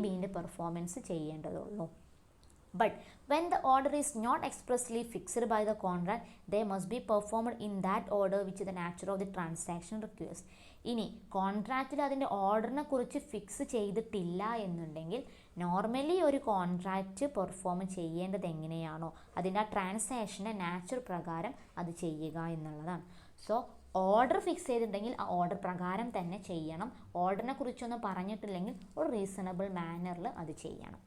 ബിൻ്റെ performance ചെയ്യേണ്ടതുള്ളൂ. But when the order is not expressly fixed by the contract, they must be performed in that order which the nature of the transaction requires. ഇനി കോൺട്രാക്റ്റിൽ അതിൻ്റെ ഓർഡറിനെ കുറിച്ച് fix ചെയ്തിട്ടില്ല എന്നുണ്ടെങ്കിൽ നോർമലി ഒരു കോൺട്രാക്റ്റ് പെർഫോം ചെയ്യേണ്ടത് എങ്ങനെയാണോ അതിൻ്റെ ആ ട്രാൻസാക്ഷൻ്റെ നാച്ചർ പ്രകാരം അത് ചെയ്യുക എന്നുള്ളതാണ്. സോ ഓർഡർ ഫിക്സ് ചെയ്തിട്ടുണ്ടെങ്കിൽ ആ ഓർഡർ പ്രകാരം തന്നെ ചെയ്യണം. ഓർഡറിനെ കുറിച്ചൊന്നും പറഞ്ഞിട്ടില്ലെങ്കിൽ ഒരു റീസണബിൾ മാനറിൽ അത് ചെയ്യണം.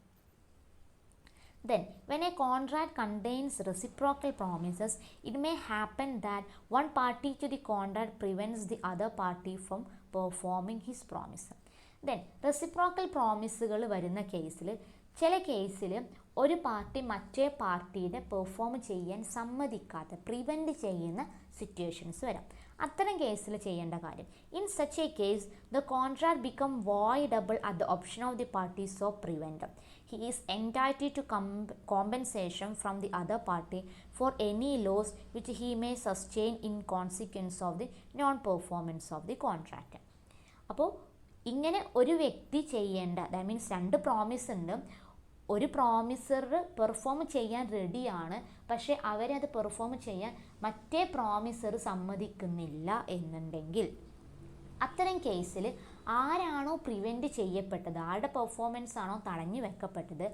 Then, when a contract contains reciprocal promises, it may happen that one party to the contract prevents the other party from performing his promise. Then, reciprocal promises വരുന്ന കേസിൽ ചില കേസിൽ ഒരു പാർട്ടി മറ്റേ പാർട്ടിയുടെ പെർഫോം ചെയ്യാൻ സമ്മതിക്കാത്ത പ്രിവെൻറ്റ് ചെയ്യുന്ന സിറ്റുവേഷൻസ് വരാം. അത്തരം കേസിൽ ചെയ്യേണ്ട കാര്യം, in such A case the contract become voidable at the option of the party so prevent. He is entitled to compensation from the other party for any loss which he may sustain in consequence of the non-performance of the contract. അപ്പോൾ ഇങ്ങനെ ഒരു വ്യക്തി ചെയ്യേണ്ട, that means രണ്ട് promise ഉണ്ട്. ഒരു promisor perform ചെയ്യാൻ റെഡിയാണ്, പക്ഷേ അവരത് പെർഫോം ചെയ്യാൻ മറ്റേ പ്രോമിസർ സമ്മതിക്കുന്നില്ല എന്നുണ്ടെങ്കിൽ അത്തരം കേസിൽ ആരാണോ പ്രിവെൻറ്റ് ചെയ്യപ്പെട്ടത്, ആരുടെ പെർഫോമൻസ് ആണോ തടഞ്ഞു വെക്കപ്പെട്ടത്,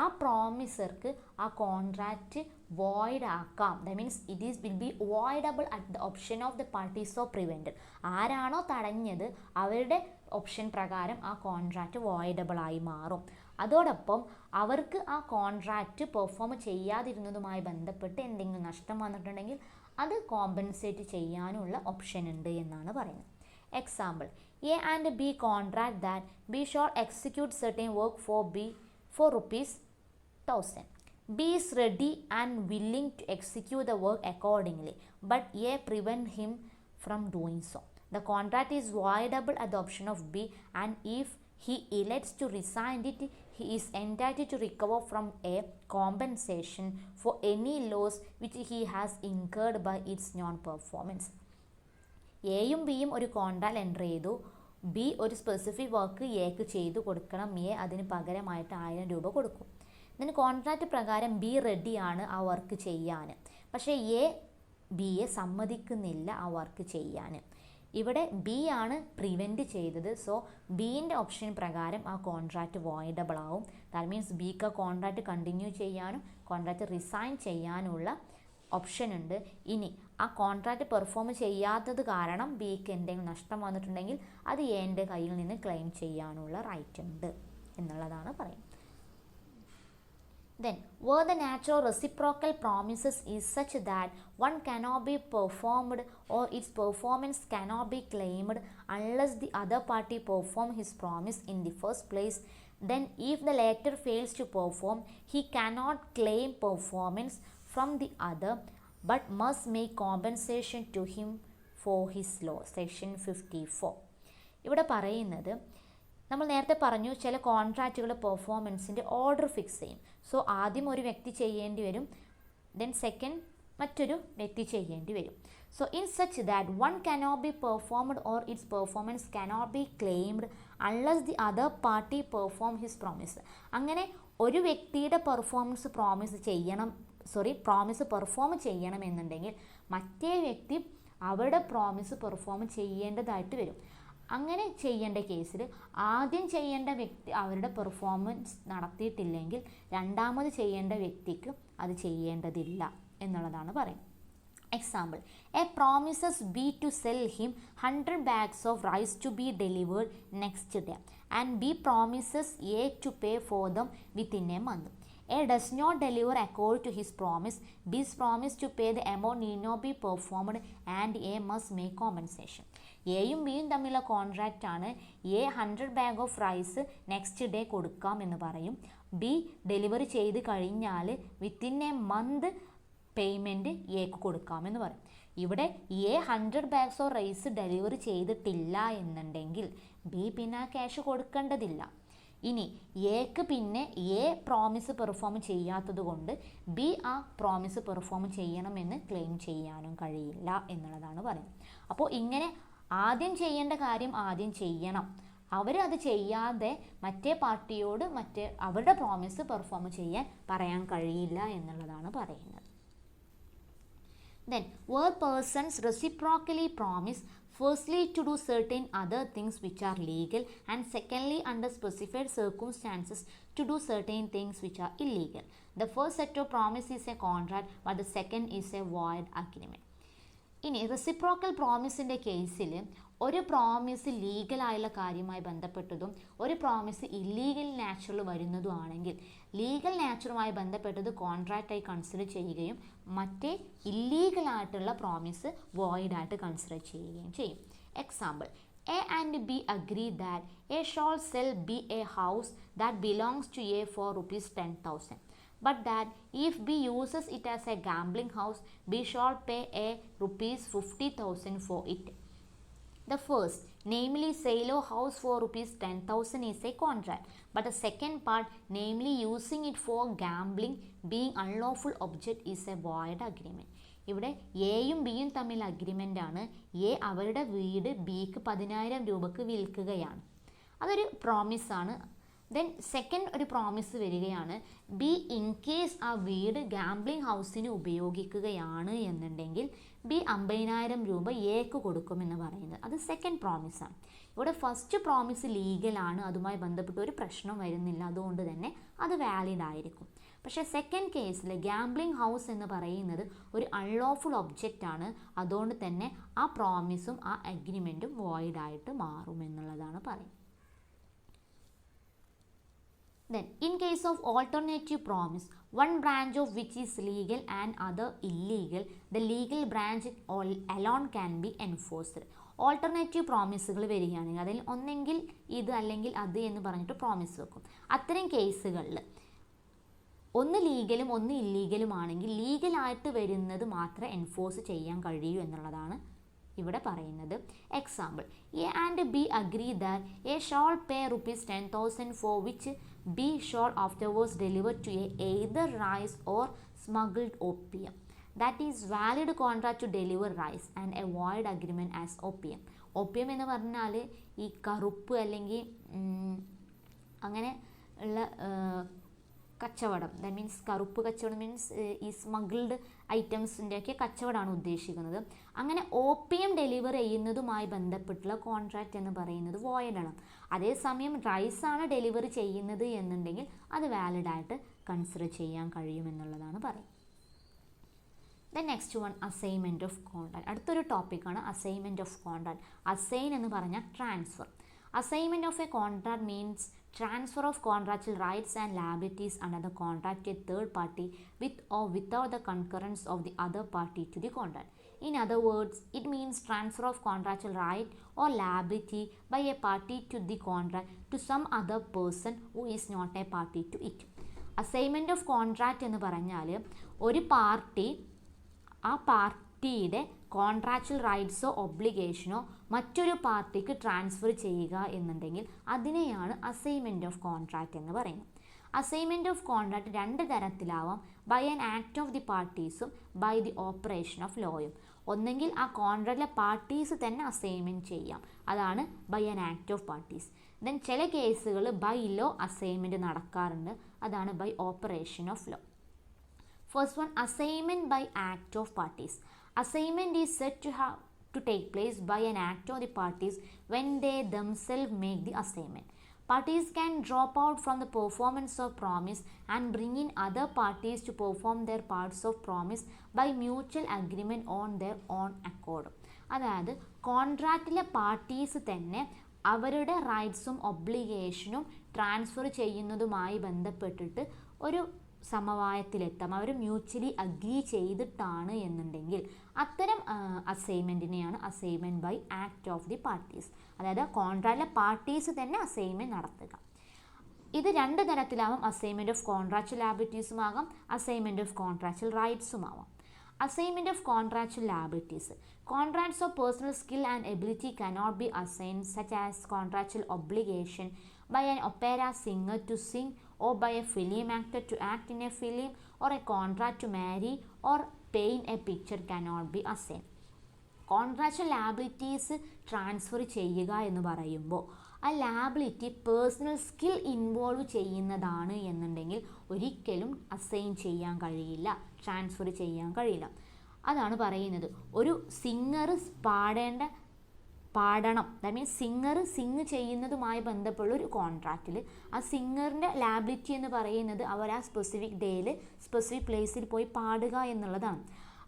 ആ പ്രോമിസർക്ക് ആ കോൺട്രാക്റ്റ് വോയിഡ് ആക്കാം. That means will be voidable at the option of the parties of prevented. ആരാണോ തടഞ്ഞത് അവരുടെ ഓപ്ഷൻ പ്രകാരം ആ കോൺട്രാക്റ്റ് വോയിഡബിൾ ആയി മാറും. അതോടൊപ്പം അവർക്ക് ആ കോൺട്രാക്റ്റ് പെർഫോം ചെയ്യാതിരുന്നതുമായി ബന്ധപ്പെട്ട് എന്തെങ്കിലും നഷ്ടം വന്നിട്ടുണ്ടെങ്കിൽ അത് കോമ്പൻസേറ്റ് ചെയ്യാനുള്ള ഓപ്ഷൻ ഉണ്ട് എന്നാണ് പറയുന്നത്. Example, A and B contract that B shall execute certain work for B for ₹1,000. B is ready and willing to execute the work accordingly, but A prevent him from doing so. The contract is voidable at the option of B, and if he elects to resign it, he is entitled to recover from A compensation for any loss which he has incurred by its non-performance. എയും ബിയും ഒരു contract enter ചെയ്തു. B ഒരു specific work എക്ക് ചെയ്തു കൊടുക്കണം. A അതിന് പകരമായിട്ട് 1000 രൂപ കൊടുക്കും. ഇതിന് കോൺട്രാക്റ്റ് പ്രകാരം ബി റെഡിയാണ് ആ വർക്ക് ചെയ്യാൻ, പക്ഷേ എ ബിയെ സമ്മതിക്കുന്നില്ല ആ വർക്ക് ചെയ്യാൻ. ഇവിടെ ബി ആണ് പ്രിവെൻറ്റ് ചെയ്തത്. സോ ബീൻ്റെ ഓപ്ഷൻ പ്രകാരം ആ കോൺട്രാക്റ്റ് വോയിഡബിൾ ആവും. ദാറ്റ് മീൻസ് ബിക്ക് ആ കോൺട്രാക്റ്റ് കണ്ടിന്യൂ ചെയ്യാനും കോൺട്രാക്റ്റ് റിസൈൻ ചെയ്യാനുള്ള ഓപ്ഷൻ ഉണ്ട്. ഇനി ആ കോൺട്രാക്റ്റ് പെർഫോം ചെയ്യാത്തത് കാരണം ബിക്ക് എന്തെങ്കിലും നഷ്ടം വന്നിട്ടുണ്ടെങ്കിൽ അത് എൻ്റെ കയ്യിൽ നിന്ന് ക്ലെയിം ചെയ്യാനുള്ള റൈറ്റ് ഉണ്ട് എന്നുള്ളതാണ് പറയുന്നത്. Then, where the nature of reciprocal promises is such that one cannot be performed or its performance cannot be claimed unless the other party perform his promise in the first place, then if the latter fails to perform, he cannot claim performance from the other but must make compensation to him for his loss. Section 54. ഇവിടെ പറയുന്നത്, നമ്മൾ നേരത്തെ പറഞ്ഞു ചില കോൺട്രാക്റ്റുകൾ പെർഫോമൻസിൻ്റെ order fix ചെയ്യും. So ആദ്യം ഒരു വ്യക്തി ചെയ്യേണ്ടി വരും, ദെൻ സെക്കൻഡ് മറ്റൊരു വ്യക്തി ചെയ്യേണ്ടി വരും. So in such that one cannot be performed or its performance cannot be claimed unless the other party perform his promise. അങ്ങനെ ഒരു വ്യക്തിയുടെ പെർഫോമൻസ് പ്രോമിസ് പെർഫോം ചെയ്യണമെന്നുണ്ടെങ്കിൽ മറ്റേ വ്യക്തി അവരുടെ പ്രോമിസ് പെർഫോം ചെയ്യേണ്ടതായിട്ട് വരും. അങ്ങനെ ചെയ്യേണ്ട കേസിൽ ആദ്യം ചെയ്യേണ്ട വ്യക്തി അവരുടെ പെർഫോമൻസ് നടത്തിയിട്ടില്ലെങ്കിൽ രണ്ടാമത് ചെയ്യേണ്ട വ്യക്തിക്ക് അത് ചെയ്യേണ്ടതില്ല എന്നുള്ളതാണ് പറയുന്നത്. Example, A promises B to sell him 100 bags of rice to be delivered next day, and B promises A to pay for them within a month. A does not deliver according to his promise. B's promise to pay the amount need not be performed and A must make compensation. എയും ബിയും തമ്മിലുള്ള contract ആണ്. A 100 bag of rice next day കൊടുക്കാം എന്ന് പറയും. B delivery ചെയ്ത് കഴിഞ്ഞാൽ within A month payment എക്ക് കൊടുക്കാമെന്ന് പറയും. ഇവിടെ A 100 bags of rice delivery ചെയ്തിട്ടില്ല എന്നുണ്ടെങ്കിൽ ബി പിന്നെ ആ ക്യാഷ് കൊടുക്കേണ്ടതില്ല. ഇനി എക്ക് പിന്നെ എ പ്രോമിസ് പെർഫോം ചെയ്യാത്തത് കൊണ്ട് ബി ആ പ്രോമിസ് പെർഫോം ചെയ്യണമെന്ന് ക്ലെയിം ചെയ്യാനും കഴിയില്ല എന്നുള്ളതാണ് പറയുന്നത്. അപ്പോൾ ഇങ്ങനെ ആദ്യം ചെയ്യേണ്ട കാര്യം ആദ്യം ചെയ്യണം. അവരത് ചെയ്യാതെ മറ്റേ പാർട്ടിയോട് അവരുടെ പ്രോമിസ് പെർഫോം ചെയ്യാൻ പറയാൻ കഴിയില്ല എന്നുള്ളതാണ് പറയുന്നത്. Then, where persons reciprocally promise firstly to do certain other things which are legal and secondly under specified circumstances to do certain things which are illegal. The first set of promise is a contract but the second is a void agreement. ഇനി reciprocal പ്രോമിസിൻ്റെ കേസിൽ ഒരു promise ലീഗലായുള്ള കാര്യവുമായി ബന്ധപ്പെട്ടതും ഒരു promise illegal natural വരുന്നതും ആണെങ്കിൽ legal നാച്ചുറുമായി ബന്ധപ്പെട്ടത് കോൺട്രാക്റ്റായി consider ചെയ്യുകയും മറ്റേ ഇല്ലീഗലായിട്ടുള്ള promise വോയിഡായിട്ട് consider ചെയ്യുകയും ചെയ്യും. Example, A and B agree that A shall sell B a house that belongs to A for ₹10,000. But that if B uses it as a gambling house, B shall pay A ₹50,000 for it. The first, namely sale of house for ₹10,000 is a contract, but the second part, namely using it for gambling, being unlawful object, is a void agreement. ഇവിടെ എയും ബിയും തമ്മിൽ agreement ആണ്. A അവരുടെ വീട് ബിക്ക് 10,000 രൂപക്ക് വിൽക്കുകയാണ്. അതൊരു പ്രോമിസാണ്. ദെൻ സെക്കൻഡ് ഒരു പ്രോമിസ് വരികയാണ്, ബി ഇൻ കേസ് ആ വീട് ഗാംബ്ലിംഗ് ഹൗസിന് ഉപയോഗിക്കുകയാണ് എന്നുണ്ടെങ്കിൽ ബി 50,000 രൂപ എക്ക് കൊടുക്കുമെന്ന് പറയുന്നത്. അത് സെക്കൻഡ് പ്രോമിസാണ്. ഇവിടെ ഫസ്റ്റ് പ്രോമിസ് ലീഗലാണ്, അതുമായി ബന്ധപ്പെട്ട് ഒരു പ്രശ്നം വരുന്നില്ല, അതുകൊണ്ട് തന്നെ അത് വാലിഡ് ആയിരിക്കും. പക്ഷേ സെക്കൻഡ് കേസിൽ ഗാംബ്ലിംഗ് ഹൗസ് എന്ന് പറയുന്നത് ഒരു അൺലോഫുൾ ഒബ്ജക്റ്റ് ആണ്, അതുകൊണ്ട് തന്നെ ആ പ്രോമിസും ആ അഗ്രിമെൻറ്റും വോയിഡായിട്ട് മാറുമെന്നുള്ളതാണ് പറയുന്നത്. Then, in case of alternative promise, one branch of which is legal and other illegal, the legal branch alone can be enforced. Alternative പ്രോമിസുകൾ വരികയാണെങ്കിൽ അതിൽ ഒന്നെങ്കിൽ ഇത് അല്ലെങ്കിൽ അത് എന്ന് പറഞ്ഞിട്ട് പ്രോമിസ് വെക്കും. അത്തരം കേസുകളിൽ ഒന്ന് ലീഗലും ഒന്ന് ഇല്ലീഗലും ആണെങ്കിൽ ലീഗലായിട്ട് വരുന്നത് മാത്രമേ എൻഫോഴ്സ് ചെയ്യാൻ കഴിയൂ എന്നുള്ളതാണ് ഇവിടെ പറയുന്നത്. Example, A and B agree that A shall pay ₹10,000 for which B shall afterwards deliver to A either rice or smuggled opium. That is valid contract to deliver rice and a void agreement as opium. Opium എന്ന് പറഞ്ഞാൽ ഈ കറുപ്പ് അല്ലെങ്കിൽ അങ്ങനെ ഉള്ള കച്ചവടം, that means കറുപ്പ് കച്ചവടം മീൻസ് ഈ സ്മഗിൾഡ് ഐറ്റംസിൻ്റെയൊക്കെ കച്ചവടമാണ് ഉദ്ദേശിക്കുന്നത്. അങ്ങനെ ഓപ്പിയം ഡെലിവർ ചെയ്യുന്നതുമായി ബന്ധപ്പെട്ടുള്ള കോൺട്രാക്റ്റ് എന്ന് പറയുന്നത് വോയിഡാണ്. അതേസമയം റൈസാണ് ഡെലിവറി ചെയ്യുന്നത് എന്നുണ്ടെങ്കിൽ അത് വാലിഡായിട്ട് കൺസിഡർ ചെയ്യാൻ കഴിയുമെന്നുള്ളതാണ് പറയുന്നത്. The next one, assignment of contract. അടുത്തൊരു ടോപ്പിക്കാണ് അസൈൻമെൻറ്റ് ഓഫ് കോൺട്രാക്ട്. അസൈൻ എന്ന് പറഞ്ഞാൽ transfer. Assignment of a contract means transfer of contractual rights and liabilities under the contract to a third party with or without the concurrence of the other party to the contract. In other words, it means transfer of contractual right or liability by a party to the contract to some other person who is not a party to it. Assignment of contract എന്ന് പറഞ്ഞാൽ ഒരു party ആ പാർട്ടിയുടെ contractual റൈറ്റ്സോ ഒബ്ലിഗേഷനോ മറ്റൊരു പാർട്ടിക്ക് transfer ചെയ്യുക എന്നുണ്ടെങ്കിൽ അതിനെയാണ് അസൈൻമെൻറ്റ് ഓഫ് കോൺട്രാക്റ്റ് എന്ന് പറയുന്നത്. അസൈൻമെൻറ്റ് ഓഫ് കോൺട്രാക്ട് രണ്ട് തരത്തിലാവാം, by an act of the പാർട്ടീസും ബൈ ദി ഓപ്പറേഷൻ ഓഫ് ലോയും. ഒന്നെങ്കിൽ ആ കോൺട്രാക്റ്റിലെ പാർട്ടീസ് തന്നെ അസൈൻമെൻറ്റ് ചെയ്യാം, അതാണ് by an act of parties. Then ചില കേസുകൾ ബൈ ലോ അസൈൻമെൻറ്റ് നടക്കാറുണ്ട്, അതാണ് by operation of law. First one, assignment by act of parties. Assignment is said to take place by an act of the parties when they themselves make the assignment. Parties can drop out from the performance of promise and bring in other parties to perform their parts of promise by mutual agreement on their own accord. അതായത് കോൺട്രാക്റ്റിലെ parties തന്നെ അവരുടെ റൈറ്റ്സും ഒബ്ലിഗേഷനും transfer ചെയ്യുന്നതുമായി ബന്ധപ്പെട്ടിട്ട് ഒരു സമവായത്തിലെത്താം, അവർ mutually agri ചെയ്തിട്ടാണ് എന്നുണ്ടെങ്കിൽ അത്തരം അസൈൻമെൻറ്റിനെയാണ് assignment by act of the parties. അതായത് കോൺട്രാക്റ്റിലെ പാർട്ടീസ് തന്നെ അസൈൻമെൻറ്റ് നടത്തുക. ഇത് രണ്ട് തരത്തിലാവാം, അസൈൻമെൻറ്റ് ഓഫ് കോൺട്രാക്ച്വൽ ലാബിലിറ്റീസും ആകാം, അസൈൻമെൻറ്റ് ഓഫ് കോൺട്രാക്ച്വൽ റൈറ്റ്സും ആവാം. Assignment of contractual liabilities. Contracts of personal skill and ability cannot be assigned, such as contractual obligation by an opera singer to sing or by a film actor to act in a film, or a contract to marry or paint a picture cannot be assigned. Contractual liabilities transfer ചെയ്യുക എന്ന് പറയുമ്പോൾ ആ liability personal skill involve ചെയ്യുന്നതാണ് എന്നുണ്ടെങ്കിൽ ഒരിക്കലും assign ചെയ്യാൻ കഴിയില്ല, transfer ചെയ്യാൻ കഴിയില്ല. അതാണ് പറയുന്നത്, ഒരു സിംഗർ പാടണം, ദാറ്റ് മീൻസ് സിംഗർ സിംഗ് ചെയ്യുന്നതുമായി ബന്ധപ്പെട്ടുള്ള ഒരു കോൺട്രാക്റ്റിൽ ആ സിംഗറിൻ്റെ ലാബിലിറ്റി എന്ന് പറയുന്നത് അവർ ആ സ്പെസിഫിക് ഡേയിൽ സ്പെസിഫിക് പ്ലേസിൽ പോയി പാടുക എന്നുള്ളതാണ്.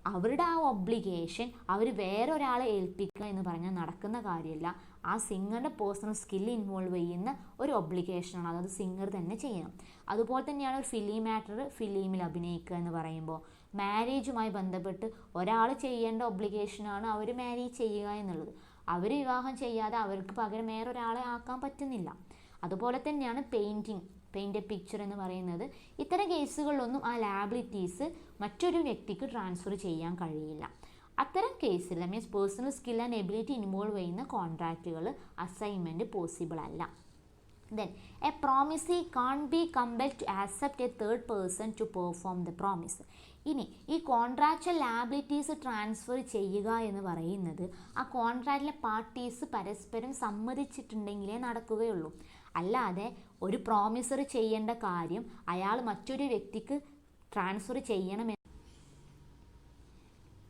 അവരുടെ ആ ഒബ്ലിഗേഷൻ അവർ വേറൊരാളെ ഏൽപ്പിക്കുക എന്ന് പറഞ്ഞാൽ നടക്കുന്ന കാര്യമല്ല. ആ സിംഗറിൻ്റെ പേഴ്സണൽ സ്കില്ല് ഇൻവോൾവ് ചെയ്യുന്ന ഒരു ഒബ്ലിഗേഷനാണ്, അതായത് സിംഗർ തന്നെ ചെയ്യണം. അതുപോലെ തന്നെയാണ് ഒരു ഫിലിം ആക്ടർ ഫിലിമിൽ അഭിനയിക്കുക എന്ന് പറയുമ്പോൾ മാരേജുമായി ബന്ധപ്പെട്ട് ഒരാൾ ചെയ്യേണ്ട ഒബ്ലിഗേഷനാണ് അവർ മാരേജ് ചെയ്യുക എന്നുള്ളത്. അവർ വിവാഹം ചെയ്യാതെ അവർക്ക് പകരം വേറൊരാളെ ആക്കാൻ പറ്റുന്നില്ല. അതുപോലെ തന്നെയാണ് പെയിൻറ്റ് എ പിക്ചർ എന്ന് പറയുന്നത്. ഇത്തരം കേസുകളിലൊന്നും ആ ലാബിലിറ്റീസ് മറ്റൊരു വ്യക്തിക്ക് ട്രാൻസ്ഫർ ചെയ്യാൻ കഴിയില്ല. അത്തരം കേസിൽ that means personal skill and ability involve ചെയ്യുന്ന കോൺട്രാക്റ്റുകൾ അസൈൻമെൻറ്റ് പോസിബിൾ അല്ല. Then a promisee can be compelled to accept a third person to perform the promise. ഇനി ഈ കോൺട്രാക്ച്വൽ ലാബിലിറ്റീസ് ട്രാൻസ്ഫർ ചെയ്യുക എന്ന് പറയുന്നത് ആ കോൺട്രാക്റ്റിലെ പാർട്ടീസ് പരസ്പരം സമ്മതിച്ചിട്ടുണ്ടെങ്കിലേ നടക്കുകയുള്ളൂ. അല്ലാതെ ഒരു പ്രോമിസർ ചെയ്യേണ്ട കാര്യം അയാൾ മറ്റൊരു വ്യക്തിക്ക് ട്രാൻസ്ഫർ ചെയ്യണമെന്ന്.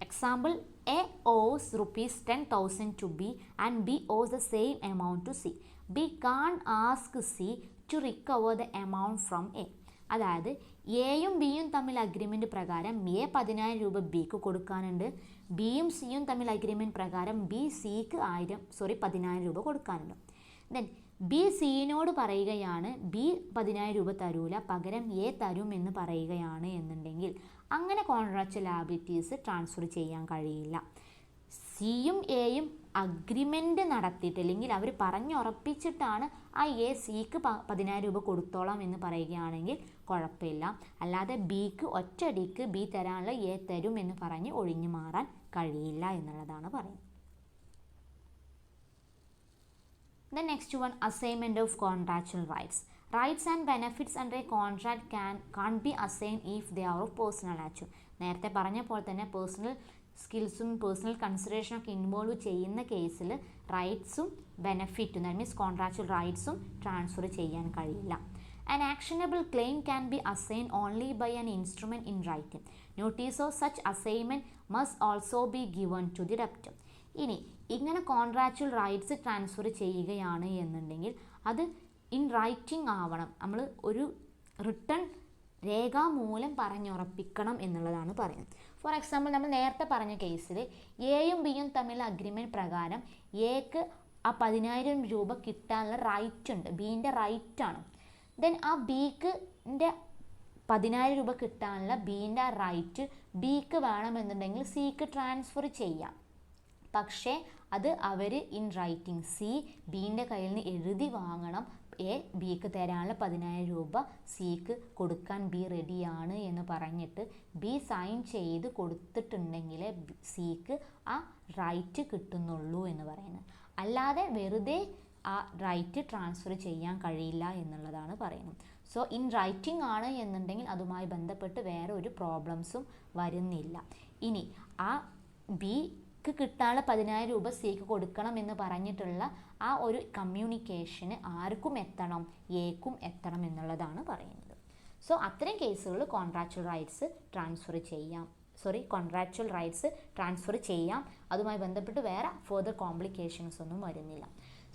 Example, A owes ₹10,000 to B and B owes the same amount to C. B can't ask C to recover the amount from A. അതായത് എയും ബിയും തമ്മിൽ അഗ്രിമെൻ്റ് പ്രകാരം എ 10,000 രൂപ ബിക്ക് കൊടുക്കാനുണ്ട്, ബിയും സിയും തമ്മിൽ അഗ്രിമെൻ്റ് പ്രകാരം ബി സിക്ക് 10,000 രൂപ കൊടുക്കാനുണ്ട്. ദെൻ ബി സിനോട് പറയുകയാണ് ബി 10,000 രൂപ തരൂല, പകരം എ തരും എന്ന് പറയുകയാണ് എന്നുണ്ടെങ്കിൽ അങ്ങനെ കോൺട്രാക്ച്വൽ ലാബിലിറ്റീസ് ട്രാൻസ്ഫർ ചെയ്യാൻ കഴിയില്ല. സിയും എയും അഗ്രിമെൻ്റ് നടത്തിയിട്ട് അല്ലെങ്കിൽ അവർ പറഞ്ഞുറപ്പിച്ചിട്ടാണ് ആ എ സിക്ക് 10,000 രൂപ കൊടുത്തോളാം എന്ന് പറയുകയാണെങ്കിൽ കുഴപ്പമില്ല. അല്ലാതെ ബിക്ക് ഒറ്റയടിക്ക് ബി തരാനുള്ള എ തരും എന്ന് പറഞ്ഞ് ഒഴിഞ്ഞു മാറാൻ കഴിയില്ല എന്നുള്ളതാണ് പറയുന്നത്. The next one, assignment of contractual rights. Rights and benefits under a contract can't be assigned if they are of personal nature. നേരത്തെ പറഞ്ഞ പോലെ തന്നെ പേഴ്സണൽ സ്കിൽസും പേഴ്സണൽ കൺസിഡറേഷനൊക്കെ ഇൻവോൾവ് ചെയ്യുന്ന കേസിൽ റൈറ്റ്സും ബെനഫിറ്റും ദാറ്റ് മീൻസ് കോൺട്രാക്ച്വൽ റൈറ്റ്സും ട്രാൻസ്ഫർ ചെയ്യാൻ കഴിയില്ല. An actionable claim can be assigned only by an instrument in writing. Notice of such assignment must also be given to the debtor. ഇനി ഇങ്ങനെ കോൺട്രാക്ച്വൽ റൈറ്റ്സ് ട്രാൻസ്ഫർ ചെയ്യുകയാണ് എന്നുണ്ടെങ്കിൽ അത് in writing ആവണം, നമ്മൾ ഒരു റിട്ടേൺ രേഖാമൂലം പറഞ്ഞുറപ്പിക്കണം എന്നുള്ളതാണ് പറയുന്നത്. ഫോർ എക്സാമ്പിൾ, നമ്മൾ നേരത്തെ പറഞ്ഞ കേസിൽ എയും ബിയും തമ്മിൽ അഗ്രിമെൻറ്റ് പ്രകാരം എക്ക് ആ 10,000 രൂപ കിട്ടാനുള്ള റൈറ്റ് ഉണ്ട്, ബീൻ്റെ റൈറ്റാണ്. ദെൻ ആ ബിക്ക് 10,000 രൂപ കിട്ടാനുള്ള ബീൻ്റെ റൈറ്റ് ബിക്ക് വേണമെന്നുണ്ടെങ്കിൽ സിക്ക് ട്രാൻസ്ഫർ ചെയ്യാം. പക്ഷേ അത് അവർ ഇൻ റൈറ്റിംഗ് സി ബീൻ്റെ കയ്യിൽ നിന്ന് എഴുതി വാങ്ങണം, എ ബിക്ക് തരാനുള്ള 10,000 രൂപ സിക്ക് കൊടുക്കാൻ ബി റെഡിയാണ് എന്ന് പറഞ്ഞിട്ട് ബി സൈൻ ചെയ്ത് കൊടുത്തിട്ടുണ്ടെങ്കിൽ സിക്ക് ആ റൈറ്റ് കിട്ടുന്നുള്ളൂ എന്ന് പറയുന്നത്. അല്ലാതെ വെറുതെ ആ റൈറ്റ് ട്രാൻസ്ഫർ ചെയ്യാൻ കഴിയില്ല എന്നുള്ളതാണ് പറയുന്നത്. സോ ഇൻ റൈറ്റിംഗ് ആണ് എന്നുണ്ടെങ്കിൽ അതുമായി ബന്ധപ്പെട്ട് വേറെ ഒരു പ്രോബ്ലംസും വരുന്നില്ല. ഇനി ആ ബിക്ക് കിട്ടാനുള്ള 10,000 രൂപ സിക്ക് കൊടുക്കണം എന്ന് പറഞ്ഞിട്ടുള്ള ആ ഒരു കമ്മ്യൂണിക്കേഷന് ആർക്കും എത്തണം, എക്കും എത്തണം എന്നുള്ളതാണ് പറയുന്നത്. സോ അത്തരം കേസുകൾ കോൺട്രാക്ച്വൽ റൈറ്റ്സ് ട്രാൻസ്ഫർ ചെയ്യാം. അതുമായി ബന്ധപ്പെട്ട് വേറെ ഫർദർ കോംപ്ലിക്കേഷൻസ് ഒന്നും വരുന്നില്ല.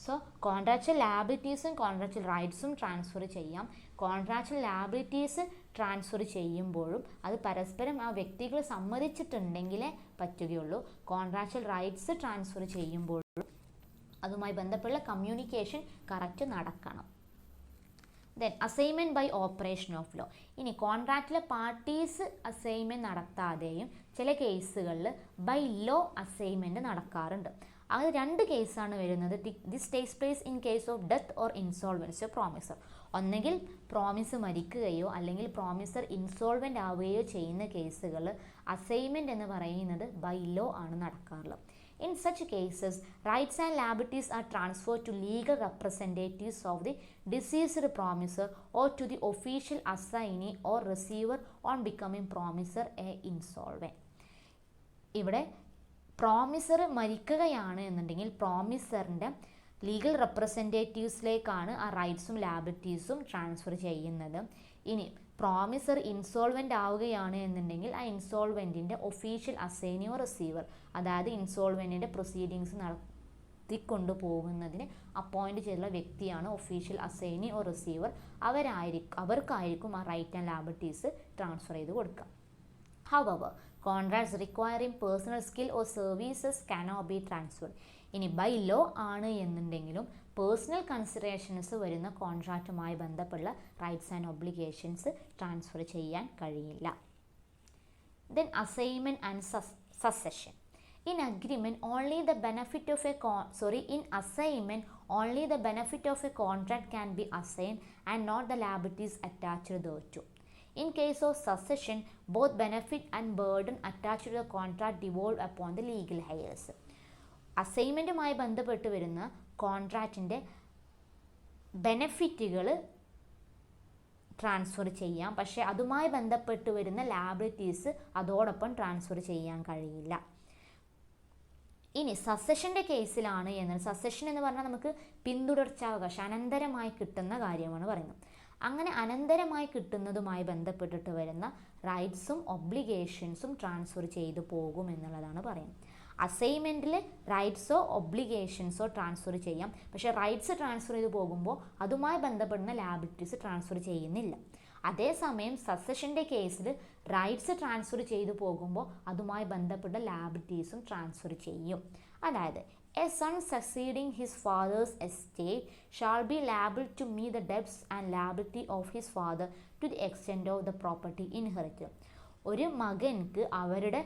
സോ കോൺട്രാക്ച്വൽ ലാബിലിറ്റീസും കോൺട്രാക്ച്വൽ റൈറ്റ്സും ട്രാൻസ്ഫർ ചെയ്യാം. കോൺട്രാക്ച്വൽ ലാബിലിറ്റീസ് ട്രാൻസ്ഫർ ചെയ്യുമ്പോഴും അത് പരസ്പരം ആ വ്യക്തികൾ സമ്മതിച്ചിട്ടുണ്ടെങ്കിലേ പറ്റുകയുള്ളൂ. കോൺട്രാക്ച്വൽ റൈറ്റ്സ് ട്രാൻസ്ഫർ ചെയ്യുമ്പോഴും അതുമായി ബന്ധപ്പെട്ടുള്ള കമ്മ്യൂണിക്കേഷൻ കറക്റ്റ് നടക്കണം. Then assignment by operation of law. ഇനി കോൺട്രാക്റ്റിലെ പാർട്ടീസ് അസൈൻമെൻറ്റ് നടത്താതെയും ചില കേസുകളിൽ ബൈ ലോ അസൈൻമെൻറ്റ് നടക്കാറുണ്ട്. അത് 2 കേസാണ് വരുന്നത്. This takes place in case of death or insolvency of promisor. ഒന്നെങ്കിൽ പ്രോമിസ് മരിക്കുകയോ അല്ലെങ്കിൽ പ്രോമിസർ ഇൻസോൾവൻ്റ് ആവുകയോ ചെയ്യുന്ന കേസുകൾ അസൈൻമെൻറ്റ് എന്ന് പറയുന്നത് ബൈ ലോ ആണ് നടക്കാറുള്ളത്. In such cases, rights and liabilities are transferred to legal representatives of the deceased promisor or to the official assignee or receiver on becoming promisor a insolvent. ഇവിടെ promisor മരിക്കുകയാണ് എന്നുണ്ടെങ്കിൽ പ്രോമിസറിൻ്റെ legal റെപ്രസെൻറ്റേറ്റീവ്സിലേക്കാണ് ആ റൈറ്റ്സും ലാബിലിറ്റീസും transfer ചെയ്യുന്നത്. ഇനി promisor ഇൻസോൾവൻ്റ് ആവുകയാണ് എന്നുണ്ടെങ്കിൽ ആ ഇൻസോൾവെൻറ്റിൻ്റെ official അസൈനിയോ receiver, അതായത് ഇൻസോൾവെൻറ്റിൻ്റെ പ്രൊസീഡിങ്സ് നടത്തിക്കൊണ്ടു പോകുന്നതിന് അപ്പോയിൻറ്റ് ചെയ്തിട്ടുള്ള വ്യക്തിയാണ് ഒഫീഷ്യൽ അസൈനി ഓർ റിസീവർ. അവർക്കായിരിക്കും ആ റൈറ്റ് ആൻഡ് ലാബിലിറ്റീസ് ട്രാൻസ്ഫർ ചെയ്ത് കൊടുക്കുക. However, contracts requiring personal skill or services cannot be transferred. ഇനി ബൈ ലോ ആണ് എന്നുണ്ടെങ്കിലും പേഴ്സണൽ കൺസിഡറേഷൻസ് വരുന്ന കോൺട്രാക്റ്റുമായി ബന്ധപ്പെട്ടുള്ള റൈറ്റ്സ് ആൻഡ് ഒബ്ലിഗേഷൻസ് ട്രാൻസ്ഫർ ചെയ്യാൻ കഴിയില്ല. Then assignment and succession. In assignment, only the benefit of a contract can be assigned and not the liabilities attached thereto. In case of succession, both benefit and burden attached to the contract devolve upon the legal heirs. അസൈൻമെൻറ്റുമായി ബന്ധപ്പെട്ട് വരുന്ന കോൺട്രാക്റ്റിൻ്റെ ബെനഫിറ്റുകൾ transfer ചെയ്യാം, പക്ഷേ അതുമായി ബന്ധപ്പെട്ട് വരുന്ന liabilities അതോടൊപ്പം transfer ചെയ്യാൻ കഴിയില്ല. ഇനി സസെഷൻ്റെ കേസിലാണ് സസെഷൻ എന്ന് പറഞ്ഞാൽ നമുക്ക് പിന്തുടർച്ചാവകാശം അനന്തരമായി കിട്ടുന്ന കാര്യമാണ് പറയുന്നത്. അങ്ങനെ അനന്തരമായി കിട്ടുന്നതുമായി ബന്ധപ്പെട്ടിട്ട് വരുന്ന റൈറ്റ്സും ഒബ്ലിഗേഷൻസും ട്രാൻസ്ഫർ ചെയ്തു പോകും എന്നുള്ളതാണ് പറയുന്നത്. അസൈൻമെൻറ്റിൽ റൈറ്റ്സോ ഒബ്ലിഗേഷൻസോ ട്രാൻസ്ഫർ ചെയ്യാം, പക്ഷേ റൈറ്റ്സ് ട്രാൻസ്ഫർ ചെയ്ത് പോകുമ്പോൾ അതുമായി ബന്ധപ്പെടുന്ന ലാബിലിറ്റീസ് ട്രാൻസ്ഫർ ചെയ്യുന്നില്ല. അതേസമയം സസെഷൻ്റെ കേസിൽ റൈറ്റ്സ് ട്രാൻസ്ഫർ ചെയ്തു പോകുമ്പോൾ അതുമായി ബന്ധപ്പെട്ട ലാബിലിറ്റീസും ട്രാൻസ്ഫർ ചെയ്യും. അതായത് a son succeeding his father's estate shall be liable to meet the debts and liability of his father to the extent of the property inherited. ഒരു മകൻക്ക് അവരുടെ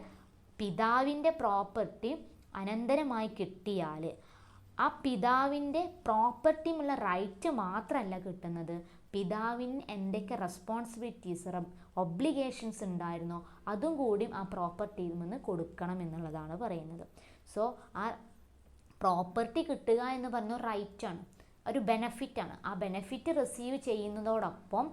പിതാവിൻ്റെ പ്രോപ്പർട്ടി അനന്തരമായി കിട്ടിയാൽ ആ പിതാവിൻ്റെ പ്രോപ്പർട്ടിയുമുള്ള റൈറ്റ് മാത്രമല്ല കിട്ടുന്നത്, പിതാവിന് എന്തൊക്കെ റെസ്പോൺസിബിലിറ്റീസ് ഒബ്ലിഗേഷൻസ് ഉണ്ടായിരുന്നോ അതും കൂടിയും ആ പ്രോപ്പർട്ടിയിൽ നിന്ന് കൊടുക്കണം എന്നുള്ളതാണ് പറയുന്നത്. സോ ആ പ്രോപ്പർട്ടി കിട്ടുക എന്ന് പറഞ്ഞ റൈറ്റാണ്, ഒരു ബെനഫിറ്റാണ്. ആ ബെനഫിറ്റ് റിസീവ് ചെയ്യുന്നതോടൊപ്പം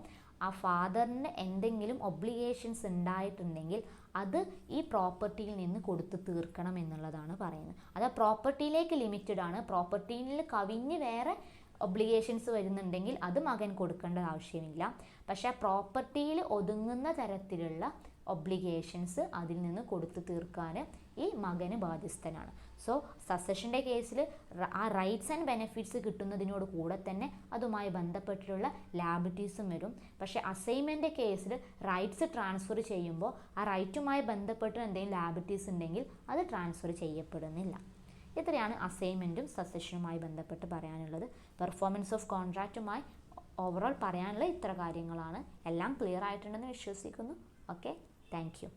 ആ ഫാദറിന് എന്തെങ്കിലും ഒബ്ലിഗേഷൻസ് ഉണ്ടായിട്ടുണ്ടെങ്കിൽ അത് ഈ പ്രോപ്പർട്ടിയിൽ നിന്ന് കൊടുത്ത് തീർക്കണം എന്നുള്ളതാണ് പറയുന്നത്. അത് പ്രോപ്പർട്ടിയിലേക്ക് ലിമിറ്റഡ് ആണ്. പ്രോപ്പർട്ടിയിൽ കവിഞ്ഞ് വേറെ ഒബ്ലിഗേഷൻസ് വരുന്നുണ്ടെങ്കിൽ അത് മകൻ കൊടുക്കേണ്ട ആവശ്യമില്ല. പക്ഷേ ആ പ്രോപ്പർട്ടിയിൽ ഒതുങ്ങുന്ന തരത്തിലുള്ള ഒബ്ലിഗേഷൻസ് അതിൽ നിന്ന് കൊടുത്തു തീർക്കാൻ ഈ മകന് ബാധ്യസ്ഥനാണ്. സോ സസെഷൻ്റെ കേസിൽ ആ റൈറ്റ്സ് ആൻഡ് ബെനിഫിറ്റ്സ് കിട്ടുന്നതിനോട് കൂടെ തന്നെ അതുമായി ബന്ധപ്പെട്ടിട്ടുള്ള ലാബിലിറ്റീസും വരും. പക്ഷേ അസൈൻമെൻറ്റ് കേസിൽ റൈറ്റ്സ് ട്രാൻസ്ഫർ ചെയ്യുമ്പോൾ ആ റൈറ്റുമായി ബന്ധപ്പെട്ട് എന്തെങ്കിലും ലാബിലിറ്റീസ് ഉണ്ടെങ്കിൽ അത് ട്രാൻസ്ഫർ ചെയ്യപ്പെടുന്നില്ല. ഇത്രയാണ് അസൈൻമെൻറ്റും സസെഷനുമായി ബന്ധപ്പെട്ട് പറയാനുള്ളത്. പെർഫോമൻസ് ഓഫ് കോൺട്രാക്റ്റുമായി ഓവറോൾ പറയാനുള്ള ഇത്ര കാര്യങ്ങളാണ്. എല്ലാം ക്ലിയർ ആയിട്ടുണ്ടെന്ന് വിശ്വസിക്കുന്നു. Okay, thank you.